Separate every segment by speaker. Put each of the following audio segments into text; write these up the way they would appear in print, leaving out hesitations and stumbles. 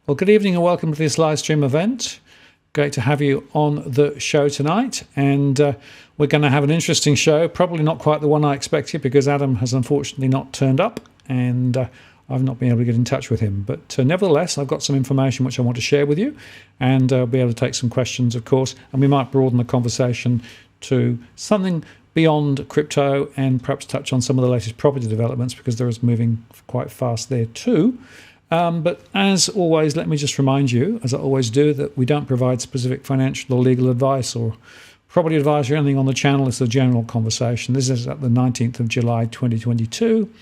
Speaker 1: Well, good evening and welcome to this live stream event. Great to have you on the show tonight. And we're going to have an interesting show, probably not quite the one I expected because Adam has unfortunately not turned up and I've not been able to get in touch with him. But nevertheless, I've got some information which I want to share with you and I'll be able to take some questions, of course, and we might broaden the conversation to something beyond crypto and perhaps touch on some of the latest property developments because there is moving quite fast there too. But as always, let me just remind you, as I always do, that we don't provide specific financial or legal advice or property advice or anything on the channel. It's a general conversation. This is at the 19th of July 2022.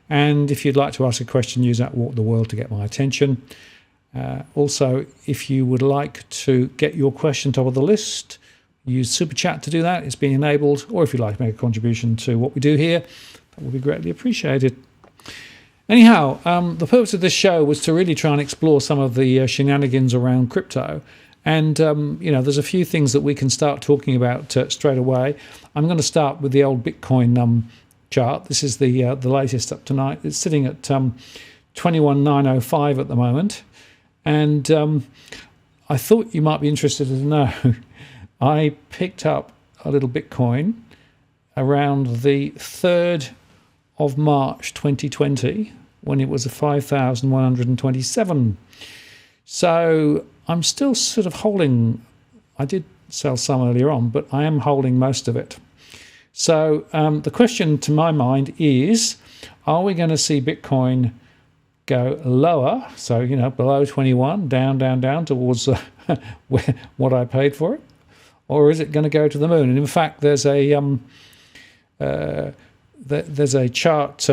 Speaker 1: And if you'd like to ask a question, use that Walk the World to get my attention. Also, if you would like to get your question top of the list, use Super Chat to do that. It's being enabled. Or if you'd like to make a contribution to what we do here, that would be greatly appreciated. Anyhow, the purpose of this show was to really try and explore some of the shenanigans around crypto. And, there's a few things that we can start talking about straight away. I'm going to start with the old Bitcoin chart. This is the latest up tonight. It's sitting at 21,905 at the moment. And I thought you might be interested to know I picked up a little Bitcoin around the 3rd of March 2020 when it was a 5,127. So I'm still sort of holding, I did sell some earlier on, but I am holding most of it. So the question to my mind is, are we going to see Bitcoin go lower? So, below 21, down towards what I paid for it? Or is it going to go to the moon? And in fact, there's a chart,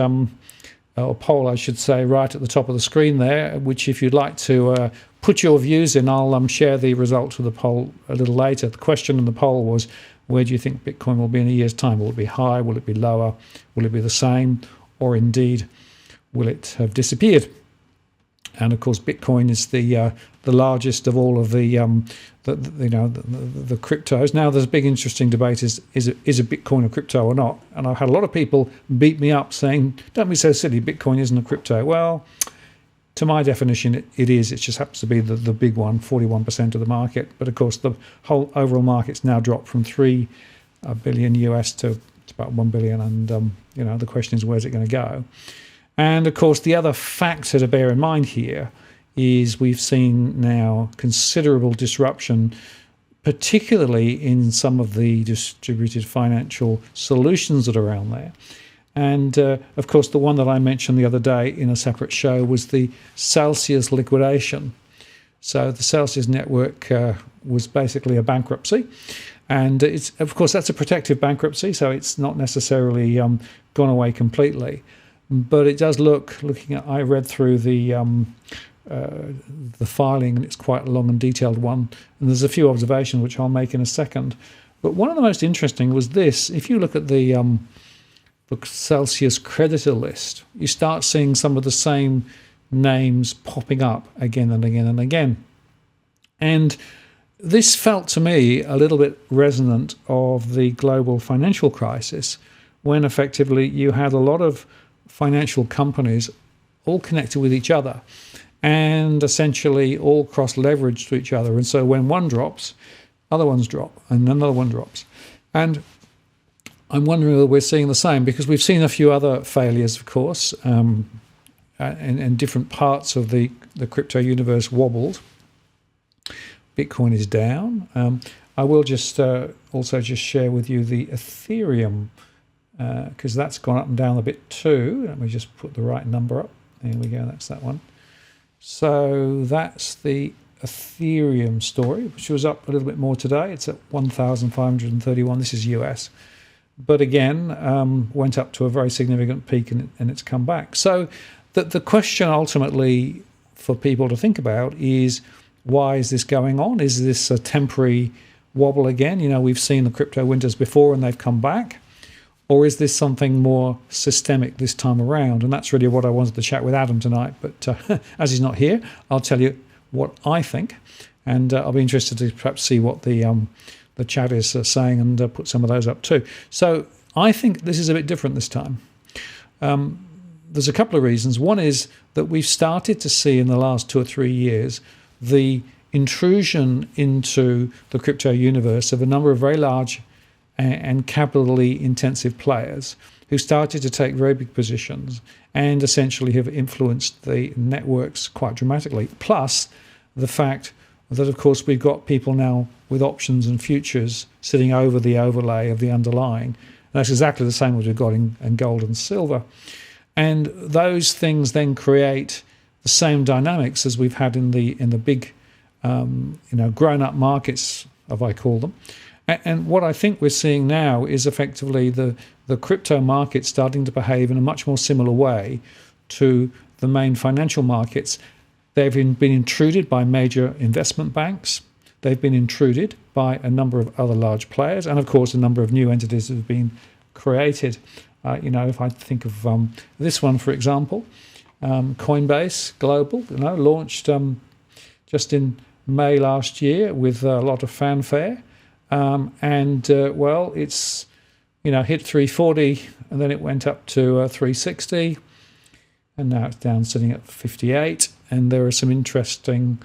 Speaker 1: or poll, I should say, right at the top of the screen there, which if you'd like to put your views in, I'll share the results of the poll a little later. The question in the poll was, where do you think Bitcoin will be in a year's time? Will it be high? Will it be lower? Will it be the same? Or indeed, will it have disappeared? And of course, Bitcoin is the largest of all of the cryptos. Now, there's a big interesting debate: is it Bitcoin a crypto or not? And I've had a lot of people beat me up saying, "Don't be so silly. Bitcoin isn't a crypto." Well, to my definition, it is. It just happens to be the big one, 41% of the market. But of course, the whole overall market's now dropped from $3 billion US to about 1 billion. And the question is, where's it going to go? And of course, the other factor to bear in mind here is we've seen now considerable disruption, particularly in some of the distributed financial solutions that are around there. And of course, the one that I mentioned the other day in a separate show was the Celsius liquidation. So the Celsius network was basically a bankruptcy. And it's, of course, that's a protective bankruptcy, so it's not necessarily gone away completely. But it does I read through the filing, and it's quite a long and detailed one. And there's a few observations which I'll make in a second. But one of the most interesting was this. If you look at the Celsius creditor list, you start seeing some of the same names popping up again and again and again. And this felt to me a little bit resonant of the global financial crisis, when effectively you had a lot of financial companies all connected with each other and essentially all cross-leveraged to each other. And so when one drops, other ones drop, and another one drops. And I'm wondering whether we're seeing the same, because we've seen a few other failures, of course, and different parts of the crypto universe wobbled. Bitcoin is down. I will just also just share with you the Ethereum, because that's gone up and down a bit too. Let me just put the right number up. There we go, that's that one. So that's the Ethereum story, which was up a little bit more today. It's at 1,531. This is US. But again, went up to a very significant peak and it's come back. So the question ultimately for people to think about is, why is this going on? Is this a temporary wobble again? We've seen the crypto winters before and they've come back. Or is this something more systemic this time around? And that's really what I wanted to chat with Adam tonight. But as he's not here, I'll tell you what I think. And I'll be interested to perhaps see what the chat is saying and put some of those up too. So I think this is a bit different this time. there's a couple of reasons. One is that we've started to see in the last 2 or 3 years the intrusion into the crypto universe of a number of very large and capitally intensive players who started to take very big positions and essentially have influenced the networks quite dramatically. Plus the fact that, of course, we've got people now with options and futures sitting over the overlay of the underlying. And that's exactly the same as we've got in gold and silver. And those things then create the same dynamics as we've had in the big, grown-up markets, as I call them. And what I think we're seeing now is effectively the crypto market starting to behave in a much more similar way to the main financial markets. They've been intruded by major investment banks. They've been intruded by a number of other large players, and of course a number of new entities have been created. If I think of this one, for example, Coinbase Global, launched just in May last year with a lot of fanfare, it's hit 340, and then it went up to 360, and now it's down sitting at 58. And there are some interesting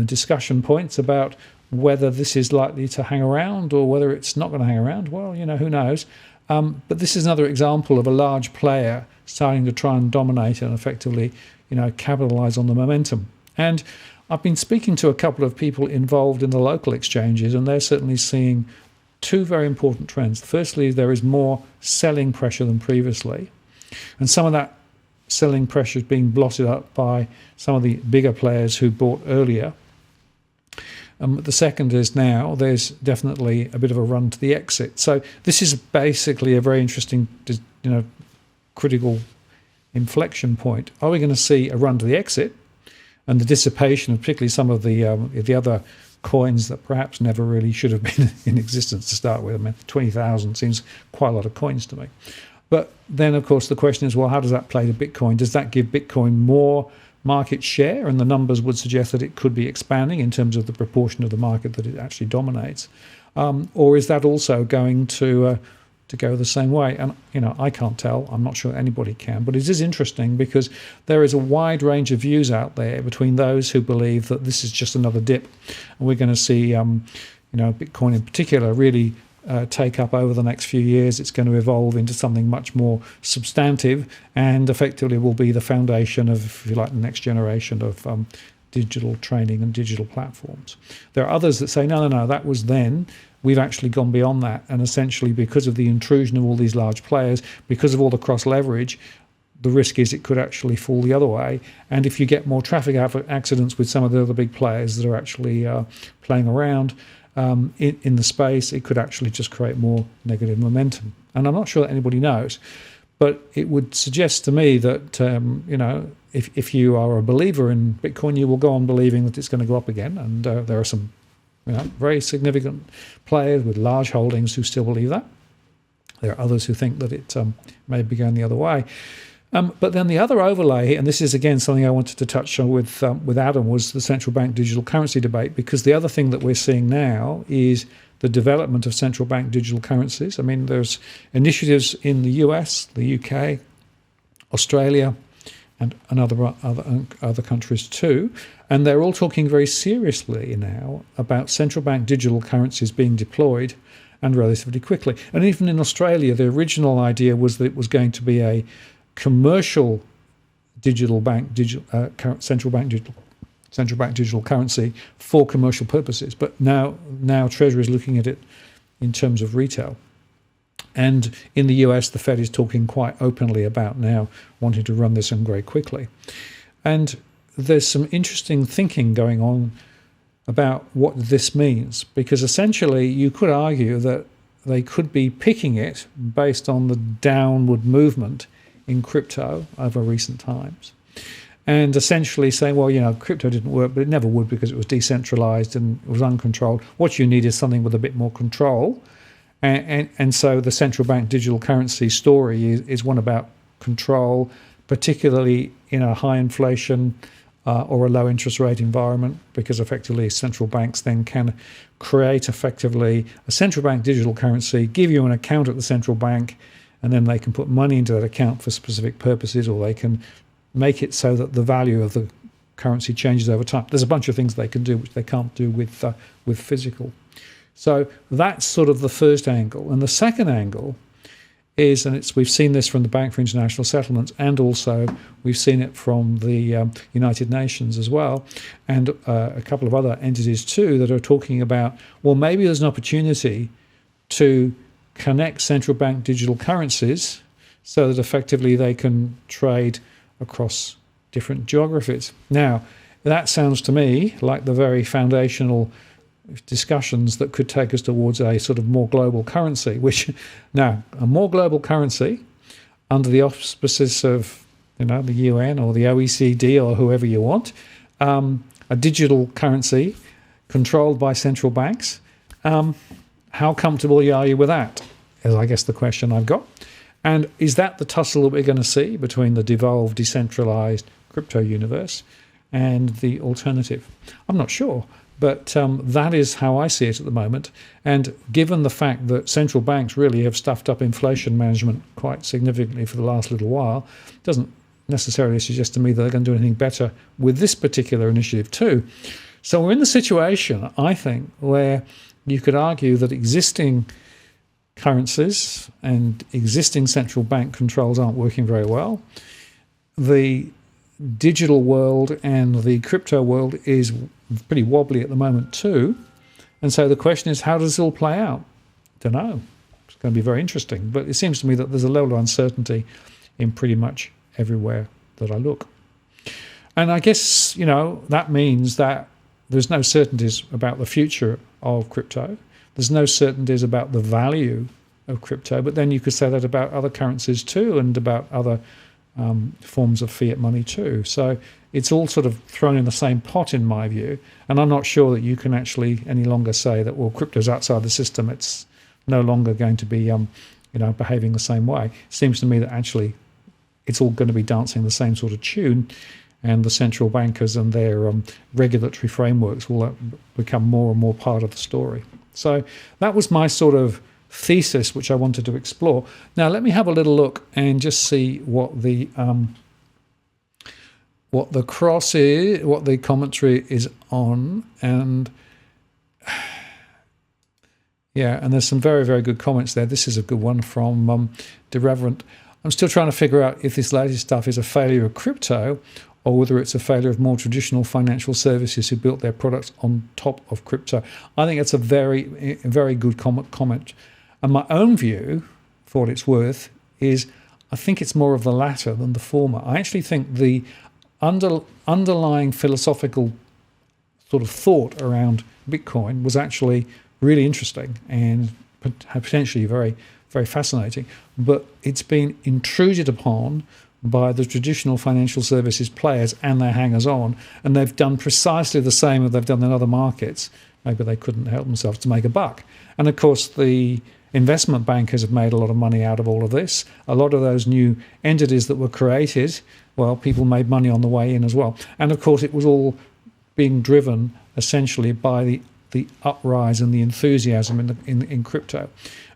Speaker 1: discussion points about whether this is likely to hang around or whether it's not going to hang around. Well, who knows? But this is another example of a large player starting to try and dominate and effectively, capitalize on the momentum. And I've been speaking to a couple of people involved in the local exchanges, and they're certainly seeing two very important trends. Firstly, there is more selling pressure than previously, and some of that selling pressure is being blotted up by some of the bigger players who bought earlier. The second is now there's definitely a bit of a run to the exit. So this is basically a very interesting, critical inflection point. Are we going to see a run to the exit and the dissipation of particularly some of the other coins that perhaps never really should have been in existence to start with? I mean, 20,000 seems quite a lot of coins to me. But then, of course, the question is, well, how does that play to Bitcoin? Does that give Bitcoin more market share? And the numbers would suggest that it could be expanding in terms of the proportion of the market that it actually dominates. Or is that also going to go the same way? And, I can't tell. I'm not sure anybody can. But it is interesting because there is a wide range of views out there between those who believe that this is just another dip. And we're going to see, Bitcoin in particular really take up over the next few years. It's going to evolve into something much more substantive and effectively will be the foundation of, if you like, the next generation of digital training and digital platforms. There are others that say, no, that was then. We've actually gone beyond that. And essentially, because of the intrusion of all these large players, because of all the cross-leverage, the risk is it could actually fall the other way. And if you get more traffic accidents with some of the other big players that are actually playing around, in the space, it could actually just create more negative momentum. And I'm not sure that anybody knows, but it would suggest to me that, if you are a believer in Bitcoin, you will go on believing that it's going to go up again. And there are some very significant players with large holdings who still believe that. There are others who think that it may be going the other way. But then the other overlay, and this is again something I wanted to touch on with Adam, was the central bank digital currency debate, because the other thing that we're seeing now is the development of central bank digital currencies. I mean, there's initiatives in the US, the UK, Australia, and other countries too, and they're all talking very seriously now about central bank digital currencies being deployed and relatively quickly. And even in Australia, the original idea was that it was going to be a commercial central bank digital currency for commercial purposes, but now Treasury is looking at it in terms of retail. And in the US, the Fed is talking quite openly about now wanting to run this in very quickly. And there's some interesting thinking going on about what this means, because essentially you could argue that they could be picking it based on the downward movement in crypto over recent times, and essentially saying, well, crypto didn't work, but it never would because it was decentralized and it was uncontrolled. What you need is something with a bit more control. And so the central bank digital currency story is one about control, particularly in a high inflation or a low interest rate environment, because effectively central banks then can create effectively a central bank digital currency, give you an account at the central bank, and then they can put money into that account for specific purposes, or they can make it so that the value of the currency changes over time. There's a bunch of things they can do which they can't do with physical. So that's sort of the first angle. And the second angle is, and we've seen this from the Bank for International Settlements, and also we've seen it from the United Nations as well, and a couple of other entities too, that are talking about, well, maybe there's an opportunity to connect central bank digital currencies so that effectively they can trade across different geographies. Now, that sounds to me like the very foundational discussions that could take us towards a sort of more global currency, which now a more global currency under the auspices of the UN or the OECD or whoever you want, a digital currency controlled by central banks. How comfortable are you with that? Is I guess the question I've got. And is that the tussle that we're going to see between the devolved, decentralized crypto universe and the alternative? I'm not sure. But that is how I see it at the moment. And given the fact that central banks really have stuffed up inflation management quite significantly for the last little while, doesn't necessarily suggest to me that they're going to do anything better with this particular initiative too. So we're in the situation, I think, where you could argue that existing currencies and existing central bank controls aren't working very well. The digital world and the crypto world is pretty wobbly at the moment too. And so the question is, how does it all play out? Don't know. It's going to be very interesting. But it seems to me that there's a level of uncertainty in pretty much everywhere that I look. And I guess, that means that there's no certainties about the future of crypto. There's no certainties about the value of crypto. But then you could say that about other currencies too, and about other forms of fiat money too. So it's all sort of thrown in the same pot in my view. And I'm not sure that you can actually any longer say that, well, crypto's outside the system. It's no longer going to be, behaving the same way. It seems to me that actually it's all going to be dancing the same sort of tune, and the central bankers and their regulatory frameworks will become more and more part of the story. So that was my sort of thesis, which I wanted to explore. Now let me have a little look and just see what the cross is, what the commentary is on, and and there's some very, very good comments there. This is a good one from De Reverend. I'm still trying to figure out if this latest stuff is a failure of crypto or whether it's a failure of more traditional financial services who built their products on top of crypto. I think that's a very, very good comment. And my own view, for what it's worth, is I think it's more of the latter than the former. I actually think the underlying philosophical sort of thought around Bitcoin was actually really interesting and potentially very, very fascinating. But it's been intruded upon by the traditional financial services players and their hangers-on, and they've done precisely the same that they've done in other markets. Maybe they couldn't help themselves to make a buck. And of course, the investment bankers have made a lot of money out of all of this. A lot of those new entities that were created, well, people made money on the way in as well. And of course, it was all being driven essentially by the uprise and the enthusiasm in crypto.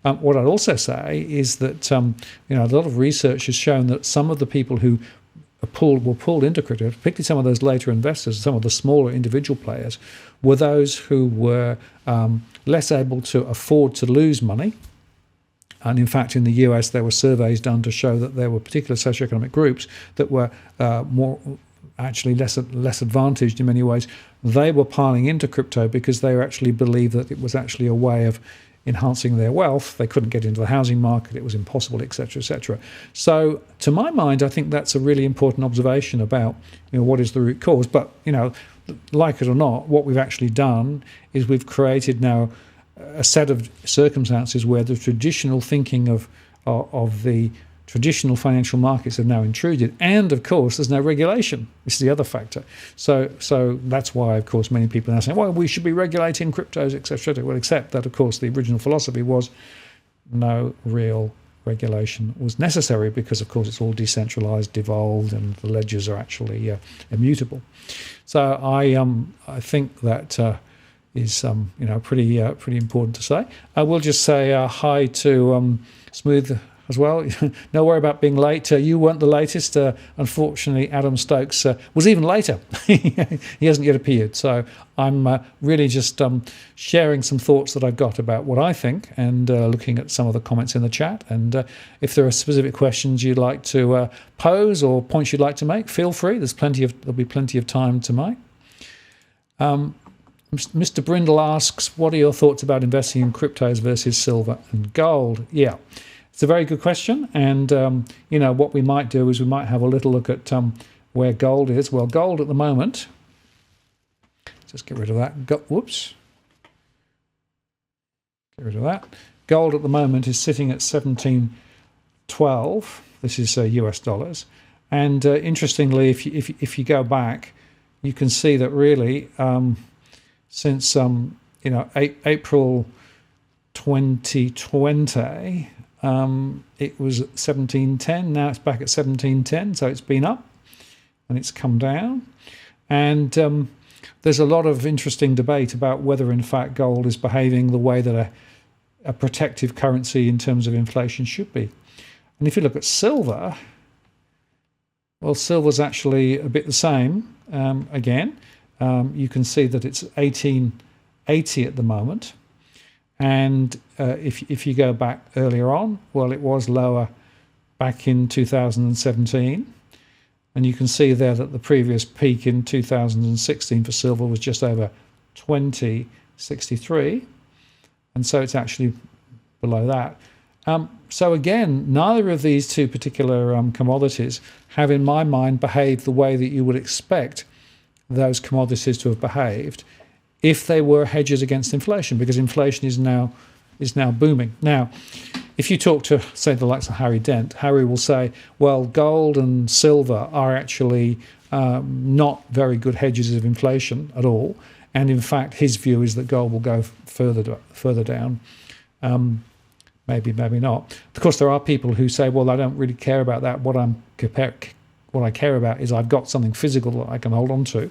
Speaker 1: What I'd also say is that a lot of research has shown that some of the people who were pulled into crypto, particularly some of those later investors, some of the smaller individual players, were those who were less able to afford to lose money. And in fact, in the US, there were surveys done to show that there were particular socioeconomic groups that were less advantaged in many ways. They were piling into crypto because they actually believed that it was actually a way of enhancing their wealth. They couldn't get into the housing market. It was impossible, etc., etc. So to my mind, I think that's a really important observation about what is the root cause. But, like it or not, what we've actually done is we've created now a set of circumstances where the traditional thinking of the traditional financial markets have now intruded, and of course there's no regulation. This is the other factor. So that's why, of course, many people are now saying, well, we should be regulating cryptos, etc. Well, except that, of course, the original philosophy was no real regulation was necessary because, of course, it's all decentralized, devolved, and the ledgers are actually immutable. So I think that is pretty important to say. I will just say hi to Smooth as well. No worry about being late. You weren't the latest. Unfortunately, Adam Stokes was even later. He hasn't yet appeared. So I'm really just sharing some thoughts that I've got about what I think, and looking at some of the comments in the chat. And if there are specific questions you'd like to pose or points you'd like to make, feel free. There'll be plenty of time to make. Mr. Brindle asks, what are your thoughts about investing in cryptos versus silver and gold? Yeah, it's a very good question. And, what we might do is we might have a little look at where gold is. Well, gold at the moment, just get rid of that. Whoops. Get rid of that. Gold at the moment is sitting at 1712. This is US dollars. And interestingly, if you go back, you can see that really... since April 2020, it was 1710. Now it's back at 1710, so it's been up and it's come down. And there's a lot of interesting debate about whether, in fact, gold is behaving the way that a protective currency in terms of inflation should be. And if you look at silver, well, silver's actually a bit the same again. You can see that it's 1880 at the moment. And if you go back earlier on, well, it was lower back in 2017. And you can see there that the previous peak in 2016 for silver was just over 2063. And so it's actually below that. So again, neither of these two particular commodities have, in my mind, behaved the way that you would expect those commodities to have behaved if they were hedges against inflation, because inflation is now booming. Now, if you talk to, say, the likes of Harry Dent, Harry will say, well, gold and silver are actually not very good hedges of inflation at all. And in fact, his view is that gold will go further down. Maybe not. Of course, there are people who say, well, I don't really care about that. What I care about is I've got something physical that I can hold on to.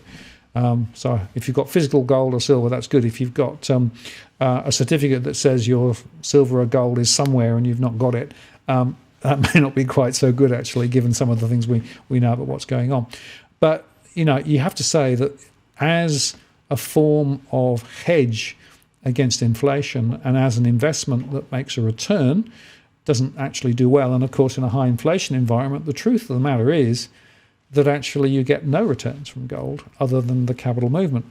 Speaker 1: So if you've got physical gold or silver, that's good. If you've got a certificate that says your silver or gold is somewhere and you've not got it, that may not be quite so good, actually, given some of the things we know about what's going on. But, you have to say that as a form of hedge against inflation and as an investment that makes a return, doesn't actually do well. And of course, in a high inflation environment, the truth of the matter is that actually you get no returns from gold other than the capital movement.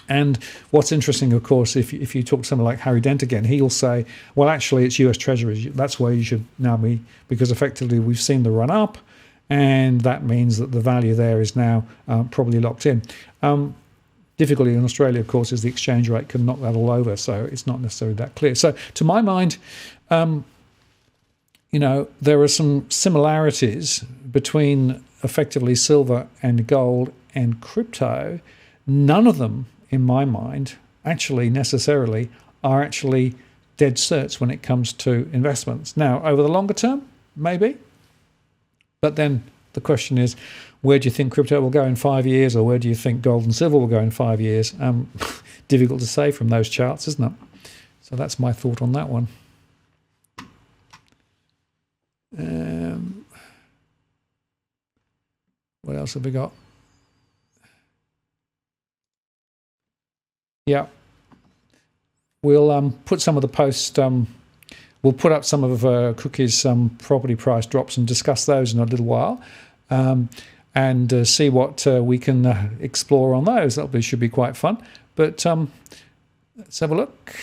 Speaker 1: And what's interesting, of course, if you talk to someone like Harry Dent again, he'll say, well, actually, it's US Treasuries. That's where you should now be, because effectively we've seen the run up, and that means that the value there is now probably locked in. Difficulty in Australia, of course, is the exchange rate can knock that all over, so it's not necessarily that clear. So to my mind, there are some similarities between effectively silver and gold and crypto. None of them, in my mind, actually necessarily are actually dead certs when it comes to investments. Now, over the longer term, maybe. But then the question is, where do you think crypto will go in 5 years, or where do you think gold and silver will go in 5 years? Difficult to say from those charts, isn't it? So that's my thought on that one. What else have we got? Yeah. We'll put some of the posts, we'll put up some of Cookie's property price drops and discuss those in a little while, and see what we can explore on those. Should be quite fun. But let's have a look.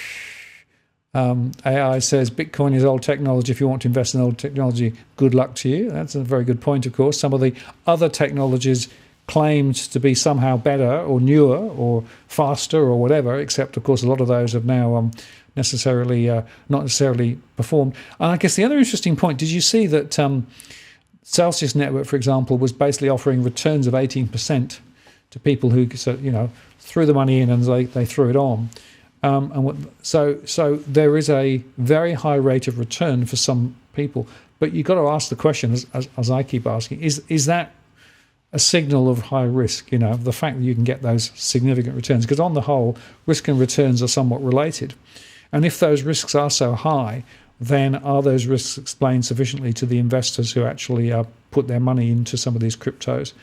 Speaker 1: AI says Bitcoin is old technology. If you want to invest in old technology, good luck to you. That's a very good point, of course. Some of the other technologies claimed to be somehow better or newer or faster or whatever, except, of course, a lot of those have now not necessarily performed. And I guess the other interesting point, did you see that Celsius Network, for example, was basically offering returns of 18% to people who threw the money in and they threw it on. So there is a very high rate of return for some people, but you've got to ask the question, as I keep asking, is that a signal of high risk? The fact that you can get those significant returns, because on the whole, risk and returns are somewhat related, and if those risks are so high, then are those risks explained sufficiently to the investors who actually put their money into some of these cryptos?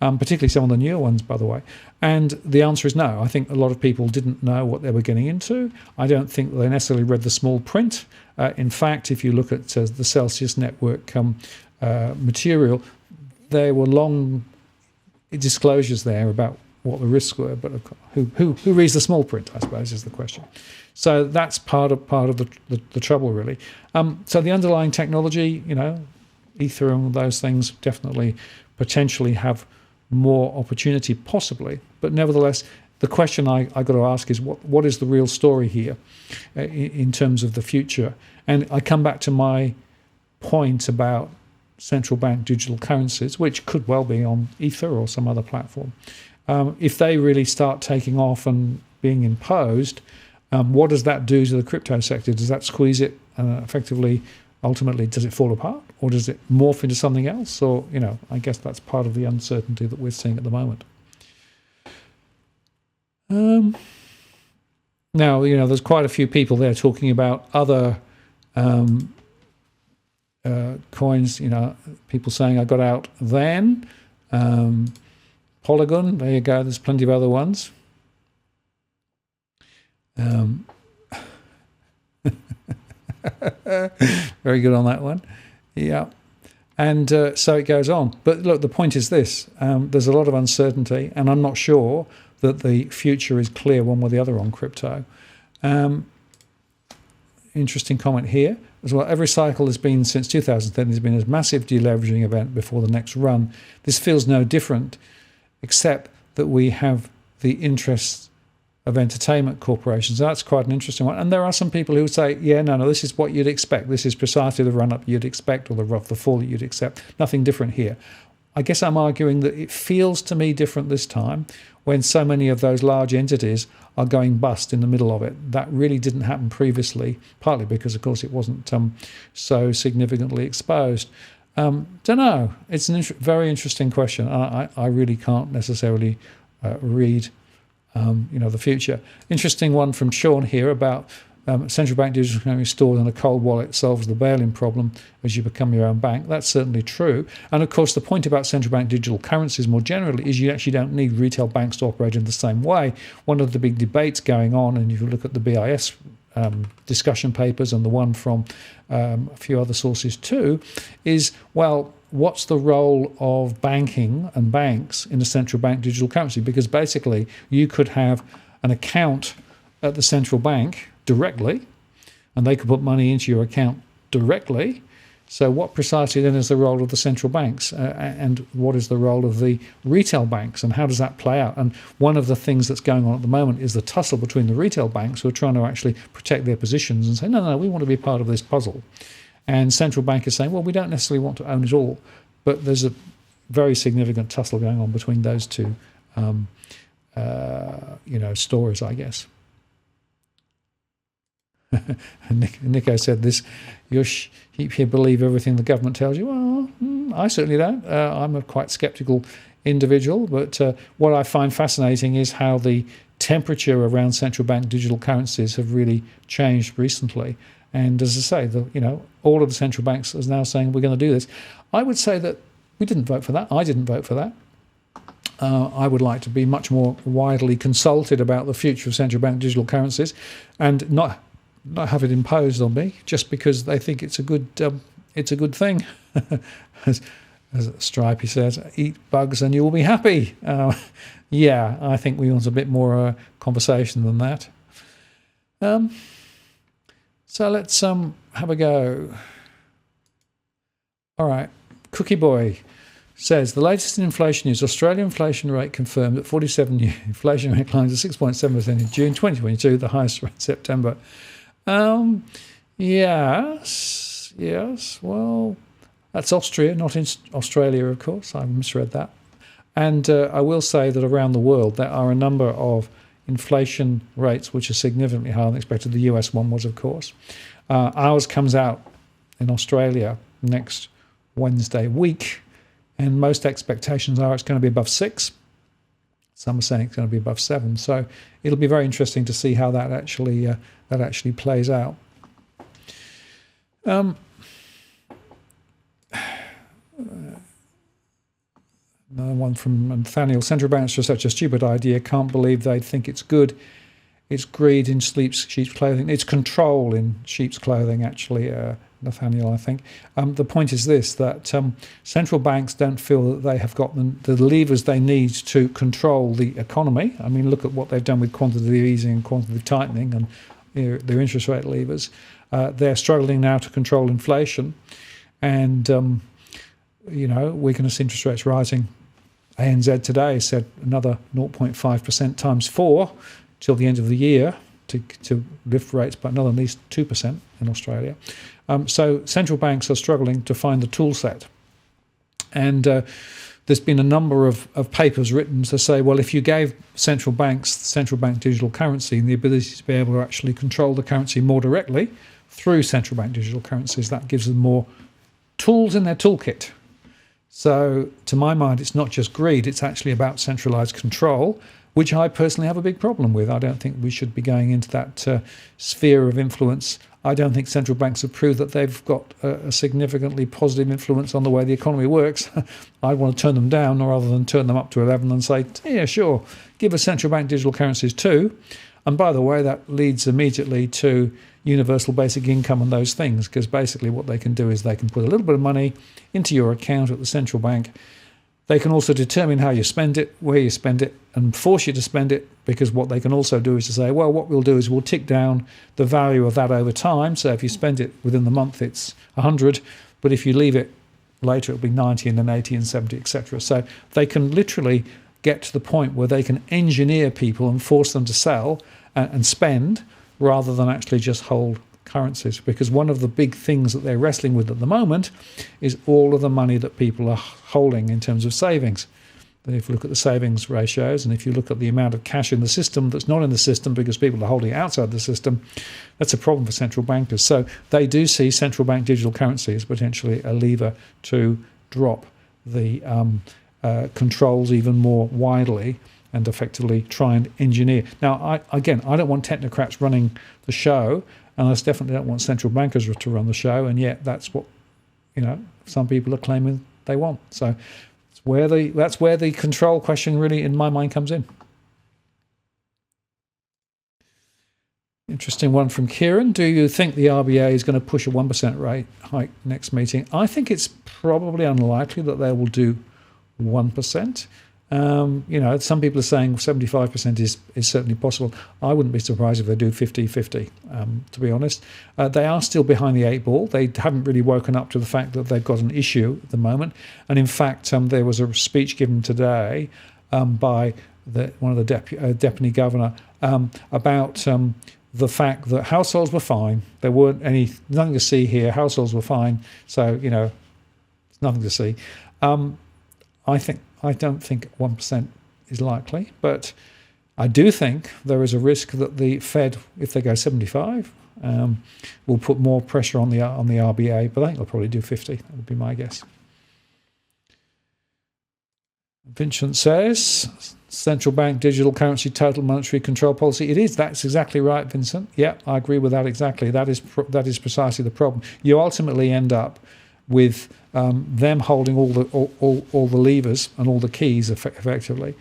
Speaker 1: Particularly some of the newer ones, by the way. And the answer is no. I think a lot of people didn't know what they were getting into. I don't think they necessarily read the small print. In fact, if you look at the Celsius Network material, there were long disclosures there about what the risks were, but who reads the small print, I suppose, is the question. So that's part of the trouble, really. So the underlying technology, Ether and those things definitely potentially have more opportunity, possibly, but nevertheless, the question I got to ask is what is the real story here in terms of the future? And I come back to my point about central bank digital currencies, which could well be on Ether or some other platform. If they really start taking off and being imposed, what does that do to the crypto sector? Does that squeeze it effectively? Ultimately, does it fall apart, or does it morph into something else? Or, I guess that's part of the uncertainty that we're seeing at the moment. Now, there's quite a few people there talking about other coins. People saying I got out then. Polygon, there you go. There's plenty of other ones. Very good on that one. Yeah. And so it goes on. But look, the point is this. There's a lot of uncertainty, and I'm not sure that the future is clear one way or the other on crypto. Interesting comment here as well. Every cycle has been, since 2010, there's been a massive deleveraging event before the next run. This feels no different, except that we have the interests of entertainment corporations. That's quite an interesting one. And there are some people who would say, yeah, no, this is what you'd expect. This is precisely the run-up you'd expect, or the fall that you'd accept. Nothing different here. I guess I'm arguing that it feels to me different this time when so many of those large entities are going bust in the middle of it. That really didn't happen previously, partly because, of course, it wasn't so significantly exposed. Don't know. It's a very interesting question. I really can't necessarily read the future. Interesting one from Sean here about central bank digital currency stored in a cold wallet solves the bail-in problem as you become your own bank. That's certainly true. And of course, the point about central bank digital currencies more generally is you actually don't need retail banks to operate in the same way. One of the big debates going on, and if you look at the BIS discussion papers and the one from a few other sources too, is, well, what's the role of banking and banks in a central bank digital currency? Because basically you could have an account at the central bank directly, and they could put money into your account directly. So what precisely then is the role of the central banks, and what is the role of the retail banks, and how does that play out? And one of the things that's going on at the moment is the tussle between the retail banks, who are trying to actually protect their positions and say, no, we want to be part of this puzzle. And central bankers saying, well, we don't necessarily want to own it all. But there's a very significant tussle going on between those two stories, I guess. Nico said this, you believe everything the government tells you. Well, I certainly don't. I'm a quite sceptical individual, but what I find fascinating is how the temperature around central bank digital currencies have really changed recently. And as I say, all of the central banks are now saying we're going to do this. I would say that we didn't vote for that. I didn't vote for that. I would like to be much more widely consulted about the future of central bank digital currencies, and not have it imposed on me just because they think it's a good thing. as Stripey says, eat bugs and you will be happy. Yeah, I think we want a bit more conversation than that. So let's have a go. All right, Cookie Boy says, the latest in inflation news, Australian inflation rate confirmed at 47-year inflation rate climbs to 6.7% in June 2022, the highest rate in September. Yes. Well, that's Austria, not in Australia, of course. I misread that. And I will say that around the world, there are a number of inflation rates which are significantly higher than expected. The US one was, of course. Ours comes out in Australia next Wednesday week, and most expectations are it's going to be above 6. Some are saying it's going to be above 7. So it'll be very interesting to see how that actually plays out. Another one from Nathaniel. Central banks are such a stupid idea. Can't believe they think it's good. It's greed in sheep's clothing. It's control in sheep's clothing, actually, Nathaniel, I think. The point is this, that central banks don't feel that they have got the levers they need to control the economy. I mean, look at what they've done with quantitative easing and quantitative tightening and their interest rate levers. They're struggling now to control inflation. And, we're going to see interest rates rising. ANZ today said another 0.5% times 4 till the end of the year to lift rates by another at least 2% in Australia. So central banks are struggling to find the tool set. And there's been a number of papers written to say, well, if you gave central banks central bank digital currency and the ability to be able to actually control the currency more directly through central bank digital currencies, that gives them more tools in their toolkit. So to my mind, it's not just greed, it's actually about centralised control, which I personally have a big problem with. I don't think we should be going into that sphere of influence. I don't think central banks have proved that they've got a significantly positive influence on the way the economy works. I want to turn them down rather than turn them up to 11 and say, yeah, sure, give us central bank digital currencies too. And by the way, that leads immediately to universal basic income and those things, because basically what they can do is they can put a little bit of money into your account at the central bank. They can also determine how you spend it, where you spend it, and force you to spend it, because what they can also do is to say, well, what we'll do is we'll tick down the value of that over time. So if you spend it within the month, it's 100, but if you leave it later, it'll be 90 and then 80 and 70, etc. So they can literally get to the point where they can engineer people and force them to sell and spend rather than actually just hold currencies, because one of the big things that they're wrestling with at the moment is all of the money that people are holding in terms of savings. And if you look at the savings ratios and if you look at the amount of cash in the system that's not in the system because people are holding it outside the system, that's a problem for central bankers. So they do see central bank digital currency as potentially a lever to drop the controls even more widely and effectively try and engineer. Now, I don't want technocrats running the show, and I definitely don't want central bankers to run the show, and yet that's what some people are claiming they want. So that's where the control question really, in my mind, comes in. Interesting one from Kieran. Do you think the RBA is going to push a 1% rate hike next meeting? I think it's probably unlikely that they will do 1%. Some people are saying 75% is certainly possible. I wouldn't be surprised if they do 50-50, to be honest. They are still behind the 8 ball. They haven't really woken up to the fact that they've got an issue at the moment. And in fact, there was a speech given today by one of the deputy governor about the fact that households were fine. There weren't nothing to see here. Households were fine. So, there's nothing to see. I don't think 1% is likely, but I do think there is a risk that the Fed, if they go 75, will put more pressure on the RBA, but I think they'll probably do 50. That would be my guess. Vincent says, central bank digital currency total monetary control policy. It is. That's exactly right, Vincent. Yeah, I agree with that exactly. That is precisely the problem. You ultimately end up with them holding all the levers and all the keys effectively,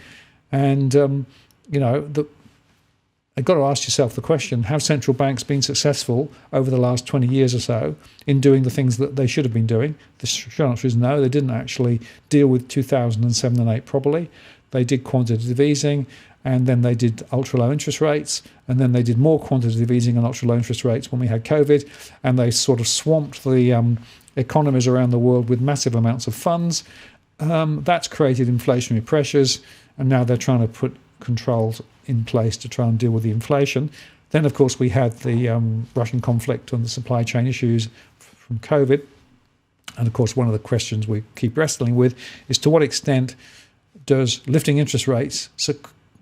Speaker 1: and you've got to ask yourself the question: have central banks been successful over the last 20 years or so in doing the things that they should have been doing? The short answer is no. They didn't actually deal with 2007 and 8 properly. They did quantitative easing, and then they did ultra-low interest rates, and then they did more quantitative easing and ultra-low interest rates when we had COVID, and they sort of swamped the economies around the world with massive amounts of funds. That's created inflationary pressures, and now they're trying to put controls in place to try and deal with the inflation. Then, of course, we had the Russian conflict and the supply chain issues from COVID. And, of course, one of the questions we keep wrestling with is to what extent does lifting interest rates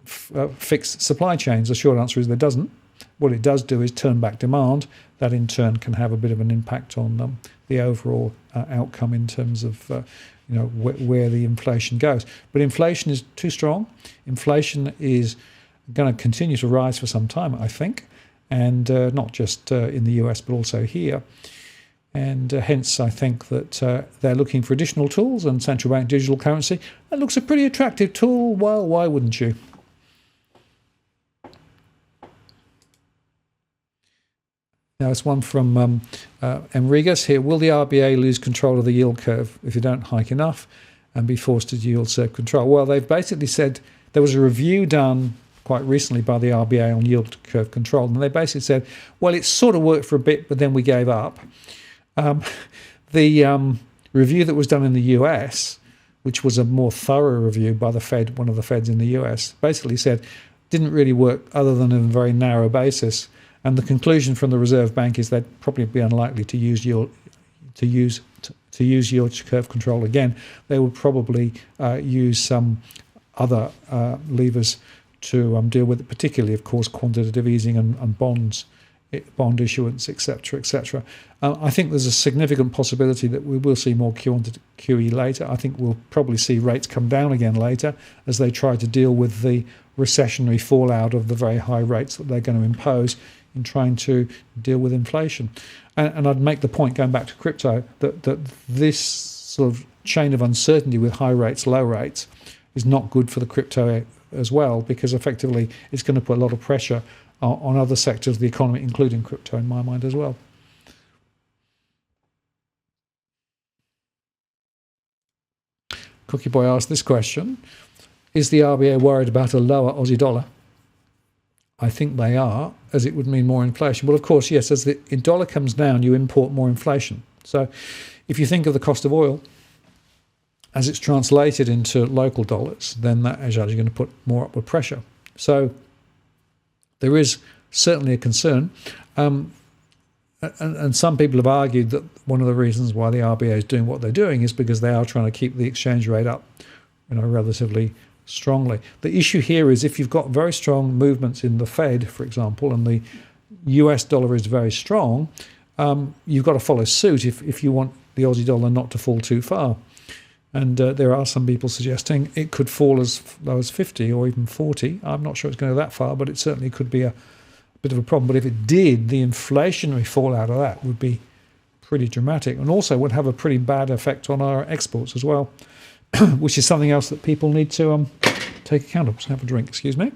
Speaker 1: fix supply chains? The short answer is it doesn't. What it does do is turn back demand. That in turn can have a bit of an impact on the overall outcome in terms of where the inflation goes. But inflation is too strong. Inflation is going to continue to rise for some time, I think, and not just in the US but also here. And hence, I think that they're looking for additional tools, and central bank digital currency, that looks a pretty attractive tool. Well, why wouldn't you? Now, it's one from Enriquez here. Will the RBA lose control of the yield curve if you don't hike enough and be forced to yield curve control? Well, they've basically said there was a review done quite recently by the RBA on yield curve control, and they basically said, well, it sort of worked for a bit, but then we gave up. The review that was done in the US, which was a more thorough review by the Fed, one of the Feds in the US, basically said didn't really work other than on a very narrow basis. And the conclusion from the Reserve Bank is they'd probably be unlikely to use yield curve control again. They would probably use some other levers to deal with it, particularly, of course, quantitative easing and bonds, bond issuance, etc., etc. I think there's a significant possibility that we will see more QE later. I think we'll probably see rates come down again later as they try to deal with the recessionary fallout of the very high rates that they're going to impose in trying to deal with inflation. And I'd make the point, going back to crypto, that this sort of chain of uncertainty with high rates, low rates, is not good for the crypto as well, because effectively it's going to put a lot of pressure on other sectors of the economy, including crypto, in my mind as well. Cookie Boy asked this question: is the RBA worried about a lower Aussie dollar? I think they are, as it would mean more inflation. Well, of course, yes, as the dollar comes down, you import more inflation. So if you think of the cost of oil, as it's translated into local dollars, then that is actually going to put more upward pressure. So there is certainly a concern. And some people have argued that one of the reasons why the RBA is doing what they're doing is because they are trying to keep the exchange rate up, relatively strongly. The issue here is if you've got very strong movements in the Fed, for example, and the US dollar is very strong, you've got to follow suit if you want the Aussie dollar not to fall too far. And there are some people suggesting it could fall as low as 50 or even 40. I'm not sure it's going to go that far, but it certainly could be a bit of a problem. But if it did, the inflationary fallout of that would be pretty dramatic, and also would have a pretty bad effect on our exports as well, which is something else that people need to take account of. So have a drink, excuse me.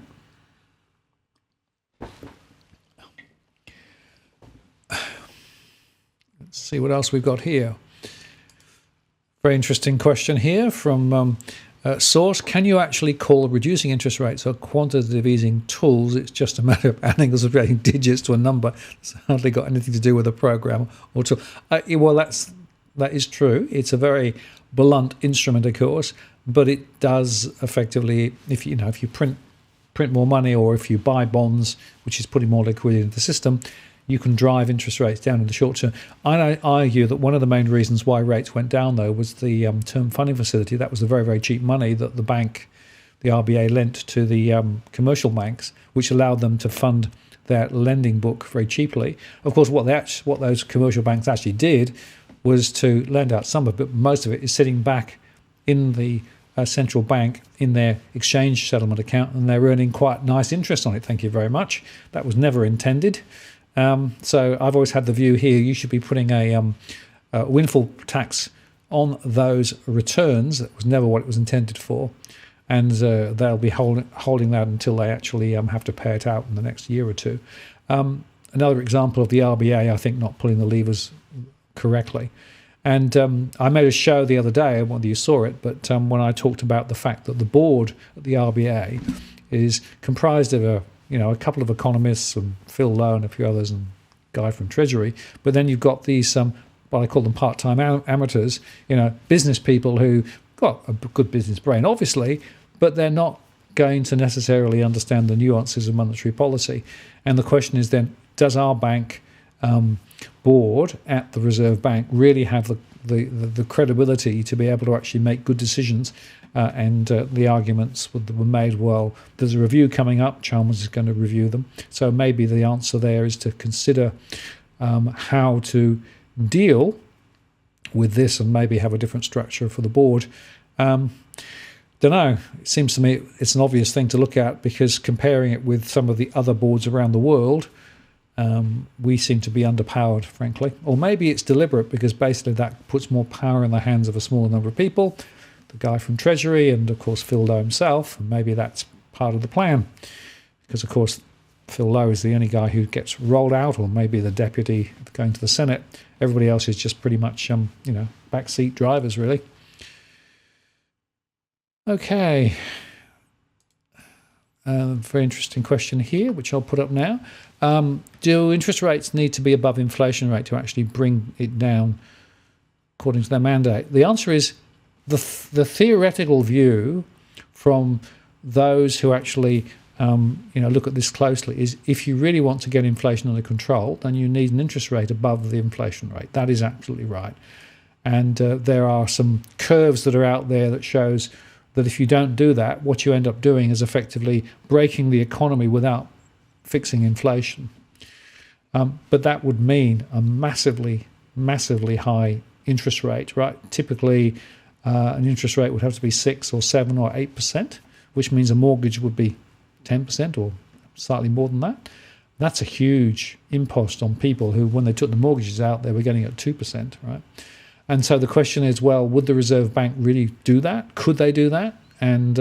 Speaker 1: Let's see what else we've got here. Very interesting question here from Source. Can you actually call reducing interest rates or quantitative easing tools? It's just a matter of adding or subtracting digits to a number. It's hardly got anything to do with a program or tool. Well, that is true. It's a very blunt instrument, of course, but it does effectively, if you print more money, or if you buy bonds, which is putting more liquidity into the system, you can drive interest rates down in the short term. I argue that one of the main reasons why rates went down, though, was the term funding facility. That was the very, very cheap money that the RBA lent to the commercial banks, which allowed them to fund their lending book very cheaply. Of course, what those commercial banks actually did was to lend out some of it, but most of it is sitting back in the central bank in their exchange settlement account, and they're earning quite nice interest on it. Thank you very much. That was never intended. So I've always had the view here you should be putting a windfall tax on those returns. That was never what it was intended for, and they'll be holding that until they actually have to pay it out in the next year or two. Another example of the RBA, I think, not pulling the levers correctly. And I made a show the other day, I don't know whether you saw it, but when I talked about the fact that the board at the RBA is comprised of a couple of economists, and Phil Lowe and a few others, and a guy from Treasury. But then you've got these, I call them part-time amateurs, business people who got a good business brain, obviously, but they're not going to necessarily understand the nuances of monetary policy. And the question is then, does our bank board at the Reserve Bank really have the credibility to be able to actually make good decisions? And the arguments that were made, well, there's a review coming up, Chalmers is going to review them, so maybe the answer there is to consider how to deal with this and maybe have a different structure for the board. Don't know, it seems to me it's an obvious thing to look at, because comparing it with some of the other boards around the world, We seem to be underpowered, frankly. Or maybe it's deliberate because basically that puts more power in the hands of a smaller number of people, the guy from Treasury and, of course, Phil Lowe himself. And maybe that's part of the plan because, of course, Phil Lowe is the only guy who gets rolled out, or maybe the deputy going to the Senate. Everybody else is just pretty much, backseat drivers, really. Okay. Very interesting question here, which I'll put up now. Do interest rates need to be above inflation rate to actually bring it down according to their mandate? The answer is the theoretical view from those who actually look at this closely is if you really want to get inflation under control, then you need an interest rate above the inflation rate. That is absolutely right. And there are some curves that are out there that shows that if you don't do that, what you end up doing is effectively breaking the economy without fixing inflation. But that would mean a massively, massively high interest rate, right? Typically, an interest rate would have to be 6 or 7 or 8%, which means a mortgage would be 10% or slightly more than that. That's a huge impost on people who, when they took the mortgages out, they were getting at 2%, right? And so the question is, well, would the Reserve Bank really do that? Could they do that? And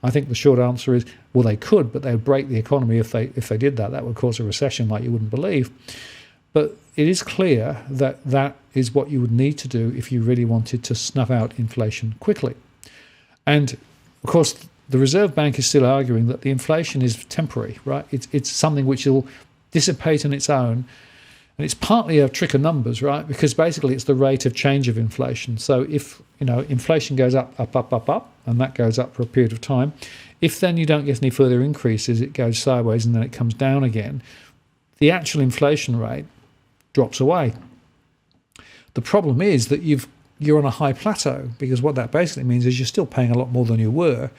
Speaker 1: I think the short answer is, well, they could, but they would break the economy if they did that. That would cause a recession like you wouldn't believe. But it is clear that that is what you would need to do if you really wanted to snuff out inflation quickly. And, of course, the Reserve Bank is still arguing that the inflation is temporary, right? It's something which will dissipate on its own. And it's partly a trick of numbers, right? Because basically it's the rate of change of inflation. So if, inflation goes up, and that goes up for a period of time, if then you don't get any further increases, it goes sideways and then it comes down again, the actual inflation rate drops away. The problem is that you're on a high plateau, because what that basically means is you're still paying a lot more than you were.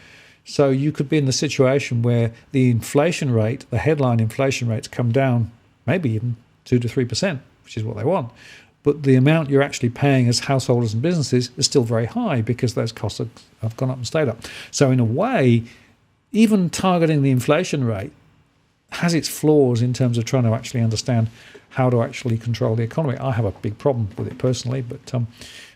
Speaker 1: So you could be in the situation where the inflation rate, the headline inflation rates come down, maybe even 2 to 3%, which is what they want. But the amount you're actually paying as householders and businesses is still very high because those costs have gone up and stayed up. So in a way, even targeting the inflation rate has its flaws in terms of trying to actually understand how to actually control the economy. I have a big problem with it personally, but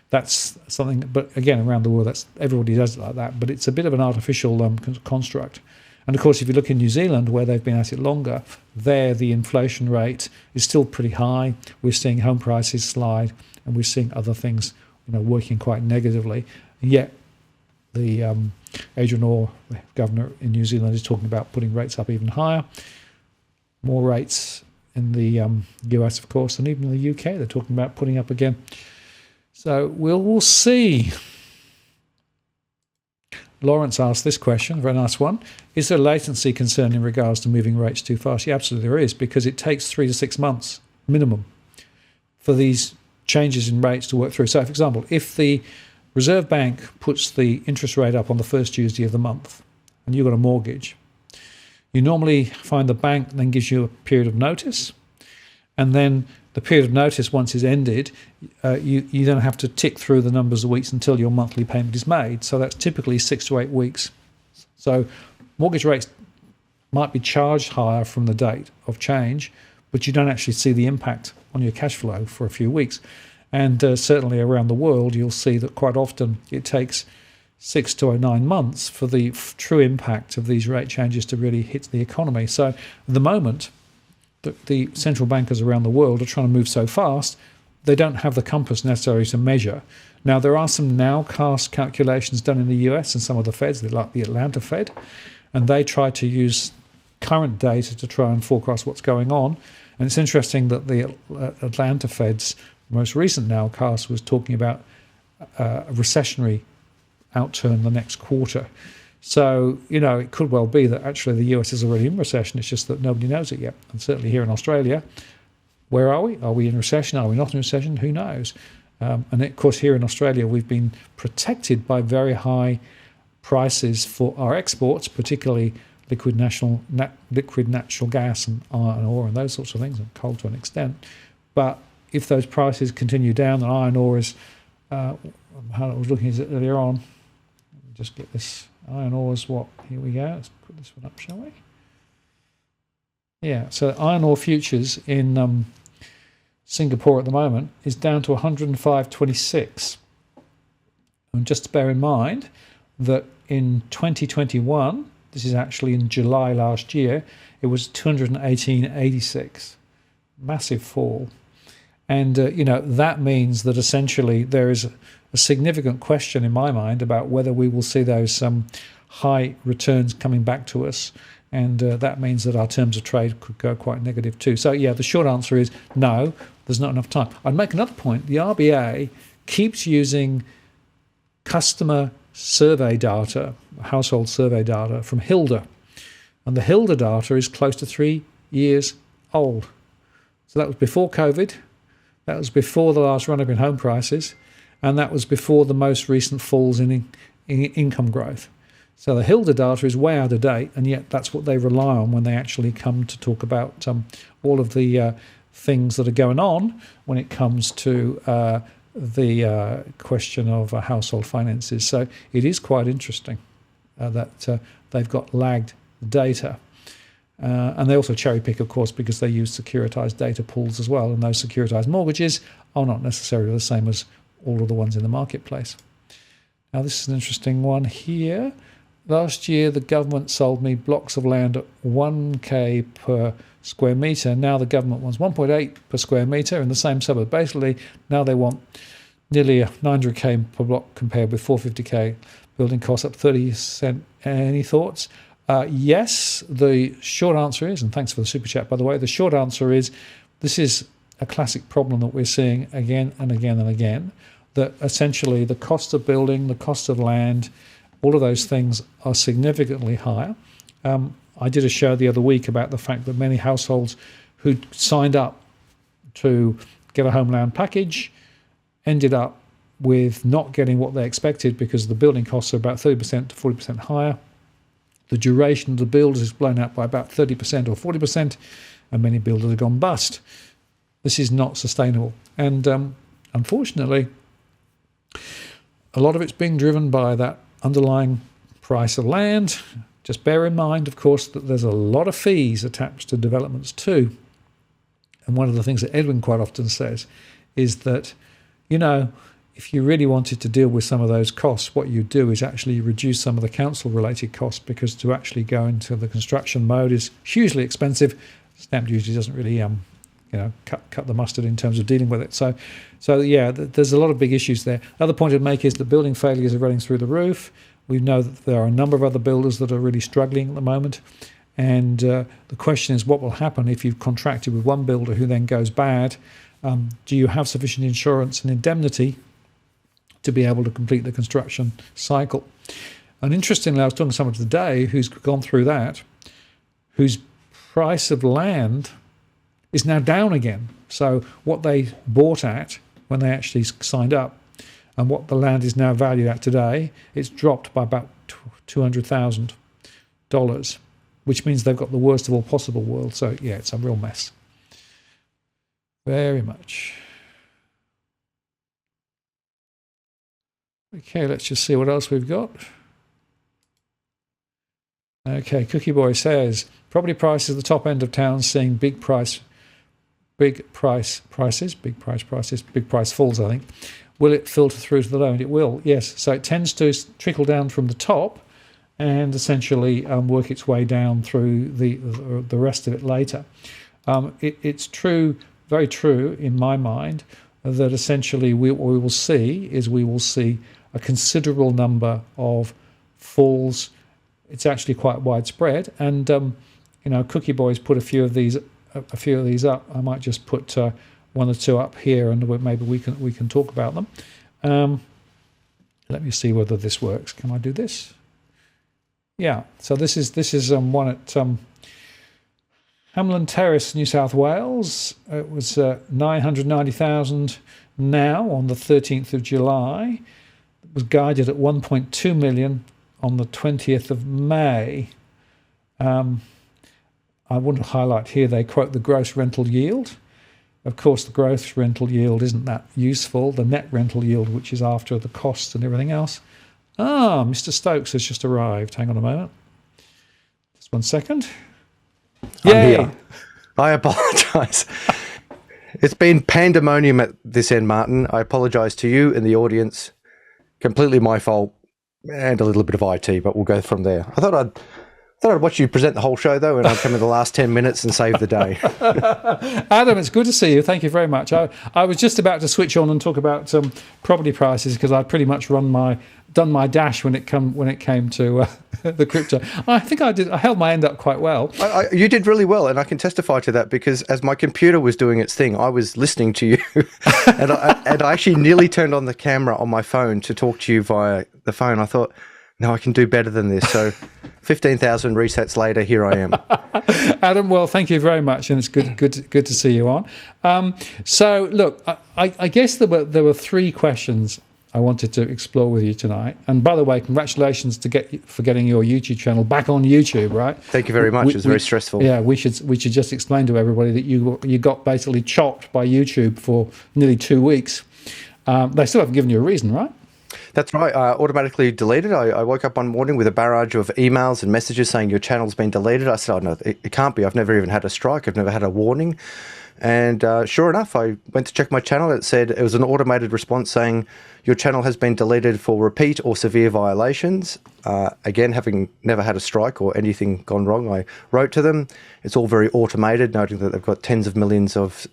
Speaker 1: that's something. But again, around the world, everybody does it like that. But it's a bit of an artificial construct. And of course, if you look in New Zealand, where they've been at it longer, there the inflation rate is still pretty high. We're seeing home prices slide, and we're seeing other things, working quite negatively. And yet, the Adrian Orr, the governor in New Zealand, is talking about putting rates up even higher. More rates in the US, of course, and even in the UK, they're talking about putting up again. So we'll see. Lawrence asked this question, a very nice one. Is there latency concern in regards to moving rates too fast? Yeah, absolutely there is, because it takes 3 to 6 months minimum for these changes in rates to work through. So, for example, if the Reserve Bank puts the interest rate up on the first Tuesday of the month and you've got a mortgage, you normally find the bank then gives you a period of notice, and then the period of notice, once it's ended, you then have to tick through the numbers of weeks until your monthly payment is made. So that's typically 6 to 8 weeks. So mortgage rates might be charged higher from the date of change, but you don't actually see the impact on your cash flow for a few weeks. And certainly around the world, you'll see that quite often it takes 6 to 9 months for the true impact of these rate changes to really hit the economy. So at the moment, the central bankers around the world are trying to move so fast, they don't have the compass necessary to measure. Now, there are some nowcast calculations done in the US and some of the Feds, like the Atlanta Fed, and they try to use current data to try and forecast what's going on. And it's interesting that the Atlanta Fed's most recent nowcast was talking about a recessionary outturn the next quarter. So, it could well be that actually the US is already in recession. It's just that nobody knows it yet. And certainly here in Australia, where are we? Are we in recession? Are we not in recession? Who knows? And of course, here in Australia, we've been protected by very high prices for our exports, particularly liquid natural gas and iron ore and those sorts of things, and coal to an extent. But if those prices continue down, and iron ore is, how I was looking at it earlier on, let me just get this. Iron ore is what? Here we go. Let's put this one up, shall we? Yeah, so iron ore futures in Singapore at the moment is down to 105.26. And just to bear in mind that in 2021, this is actually in July last year, it was 218.86. Massive fall. And, that means that essentially there is a significant question in my mind about whether we will see those high returns coming back to us. And that means that our terms of trade could go quite negative too. So, yeah, the short answer is no, there's not enough time. I'd make another point. The RBA keeps using customer survey data, household survey data from Hilda. And the Hilda data is close to 3 years old. So that was before COVID. That was before the last run-up in home prices. And that was before the most recent falls in income growth. So the Hilda data is way out of date, and yet that's what they rely on when they actually come to talk about all of the things that are going on when it comes to the question of household finances. So it is quite interesting that they've got lagged data. And they also cherry pick, of course, because they use securitized data pools as well, and those securitized mortgages are not necessarily the same as all of the ones in the marketplace. Now, this is an interesting one here. Last year, the government sold me blocks of land at 1k per square metre. Now the government wants 1.8 per square metre in the same suburb. Basically, now they want nearly 900k per block compared with 450k. Building costs up 30%. Any thoughts? Yes, the short answer is, and thanks for the super chat, by the way, the short answer is this is a classic problem that we're seeing again and again and again, that essentially the cost of building, the cost of land, all of those things are significantly higher. I did a show the other week about the fact that many households who signed up to get a home loan package ended up with not getting what they expected because the building costs are about 30% to 40% higher. The duration of the build is blown out by about 30% or 40%, and many builders have gone bust. This is not sustainable. And unfortunately, a lot of it's being driven by that underlying price of land. Just bear in mind, of course, that there's a lot of fees attached to developments too. And one of the things that Edwin quite often says is that, if you really wanted to deal with some of those costs, what you do is actually reduce some of the council-related costs, because to actually go into the construction mode is hugely expensive. Stamp duty doesn't really, cut the mustard in terms of dealing with it. So yeah, there's a lot of big issues there. Another point I'd make is that building failures are running through the roof. We know that there are a number of other builders that are really struggling at the moment. And the question is, what will happen if you've contracted with one builder who then goes bad? Do you have sufficient insurance and indemnity to be able to complete the construction cycle? And interestingly, I was talking to someone today who's gone through that, whose price of land is now down again. So what they bought at when they actually signed up and what the land is now valued at today, it's dropped by about $200,000, which means they've got the worst of all possible worlds. So yeah, it's a real mess. Very much. Okay, let's just see what else we've got. Okay, Cookie Boy says, property prices at the top end of town seeing big price falls, I think. Will it filter through to the low end? It will, yes. So it tends to trickle down from the top and essentially work its way down through the rest of it later. It's true, very true in my mind, that essentially what we will see a considerable number of falls. It's actually quite widespread, and Cookie Boy's put a few of these up. I might just put one or two up here, and maybe we can talk about them. Let me see whether this works. Can I do this? Yeah. So this is one at Hamlin Terrace, New South Wales. It was 990,000 now on the 13th of July. It was guided at 1.2 million on the 20th of May. I want to highlight here, they quote the gross rental yield. Of course, the gross rental yield isn't that useful. The net rental yield, which is after the costs and everything else. Mr. Stokes has just arrived. Hang on a moment. Just 1 second.
Speaker 2: I'm here. I apologise. It's been pandemonium at this end, Martin. I apologise to you and the audience. Completely my fault and a little bit of IT, but we'll go from there. I thought I'd watch you present the whole show, though, and I'd come in the last 10 minutes and save the day.
Speaker 1: Adam, it's good to see you. Thank you very much. I was just about to switch on and talk about property prices because I'd pretty much done my dash when it came to the crypto. I think I did. I held my end up quite well.
Speaker 2: You did really well, and I can testify to that because as my computer was doing its thing, I was listening to you, and I actually nearly turned on the camera on my phone to talk to you via the phone. I thought, no, I can do better than this. So 15,000 resets later, here I am.
Speaker 1: Adam, well, thank you very much, and it's good to see you on. So, look, I guess there were three questions I wanted to explore with you tonight. And by the way, congratulations for getting your YouTube channel back on YouTube, right?
Speaker 2: Thank you very much. It was very stressful.
Speaker 1: Yeah, we should just explain to everybody that you got basically chopped by YouTube for nearly 2 weeks. They still haven't given you a reason, right?
Speaker 2: That's right. Automatically deleted. I woke up one morning with a barrage of emails and messages saying your channel's been deleted. I said, oh, no, it can't be. I've never even had a strike. I've never had a warning. And sure enough, I went to check my channel. It said it was an automated response saying your channel has been deleted for repeat or severe violations. Again, having never had a strike or anything gone wrong, I wrote to them. It's all very automated, noting that they've got tens of millions of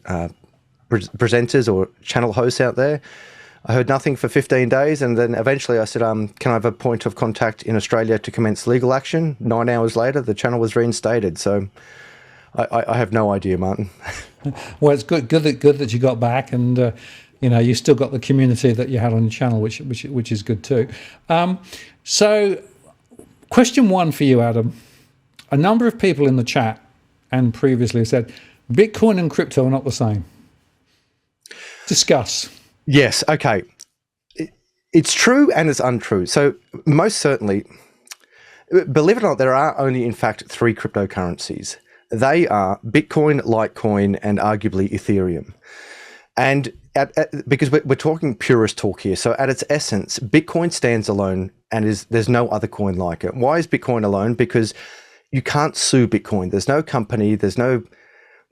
Speaker 2: presenters or channel hosts out there. I heard nothing for 15 days, and then eventually I said, can I have a point of contact in Australia to commence legal action? 9 hours later, the channel was reinstated. So I have no idea, Martin.
Speaker 1: Well, it's good that you got back, and you still got the community that you had on your channel, which is good too. So, question one for you, Adam. A number of people in the chat and previously said Bitcoin and crypto are not the same. Discuss.
Speaker 2: Yes, okay. It's true and it's untrue. So most certainly, believe it or not, there are only, in fact, 3 cryptocurrencies. They are Bitcoin, Litecoin, and arguably Ethereum. And because we're talking purist talk here, so at its essence, Bitcoin stands alone and there's no other coin like it. Why is Bitcoin alone? Because you can't sue Bitcoin. There's no company,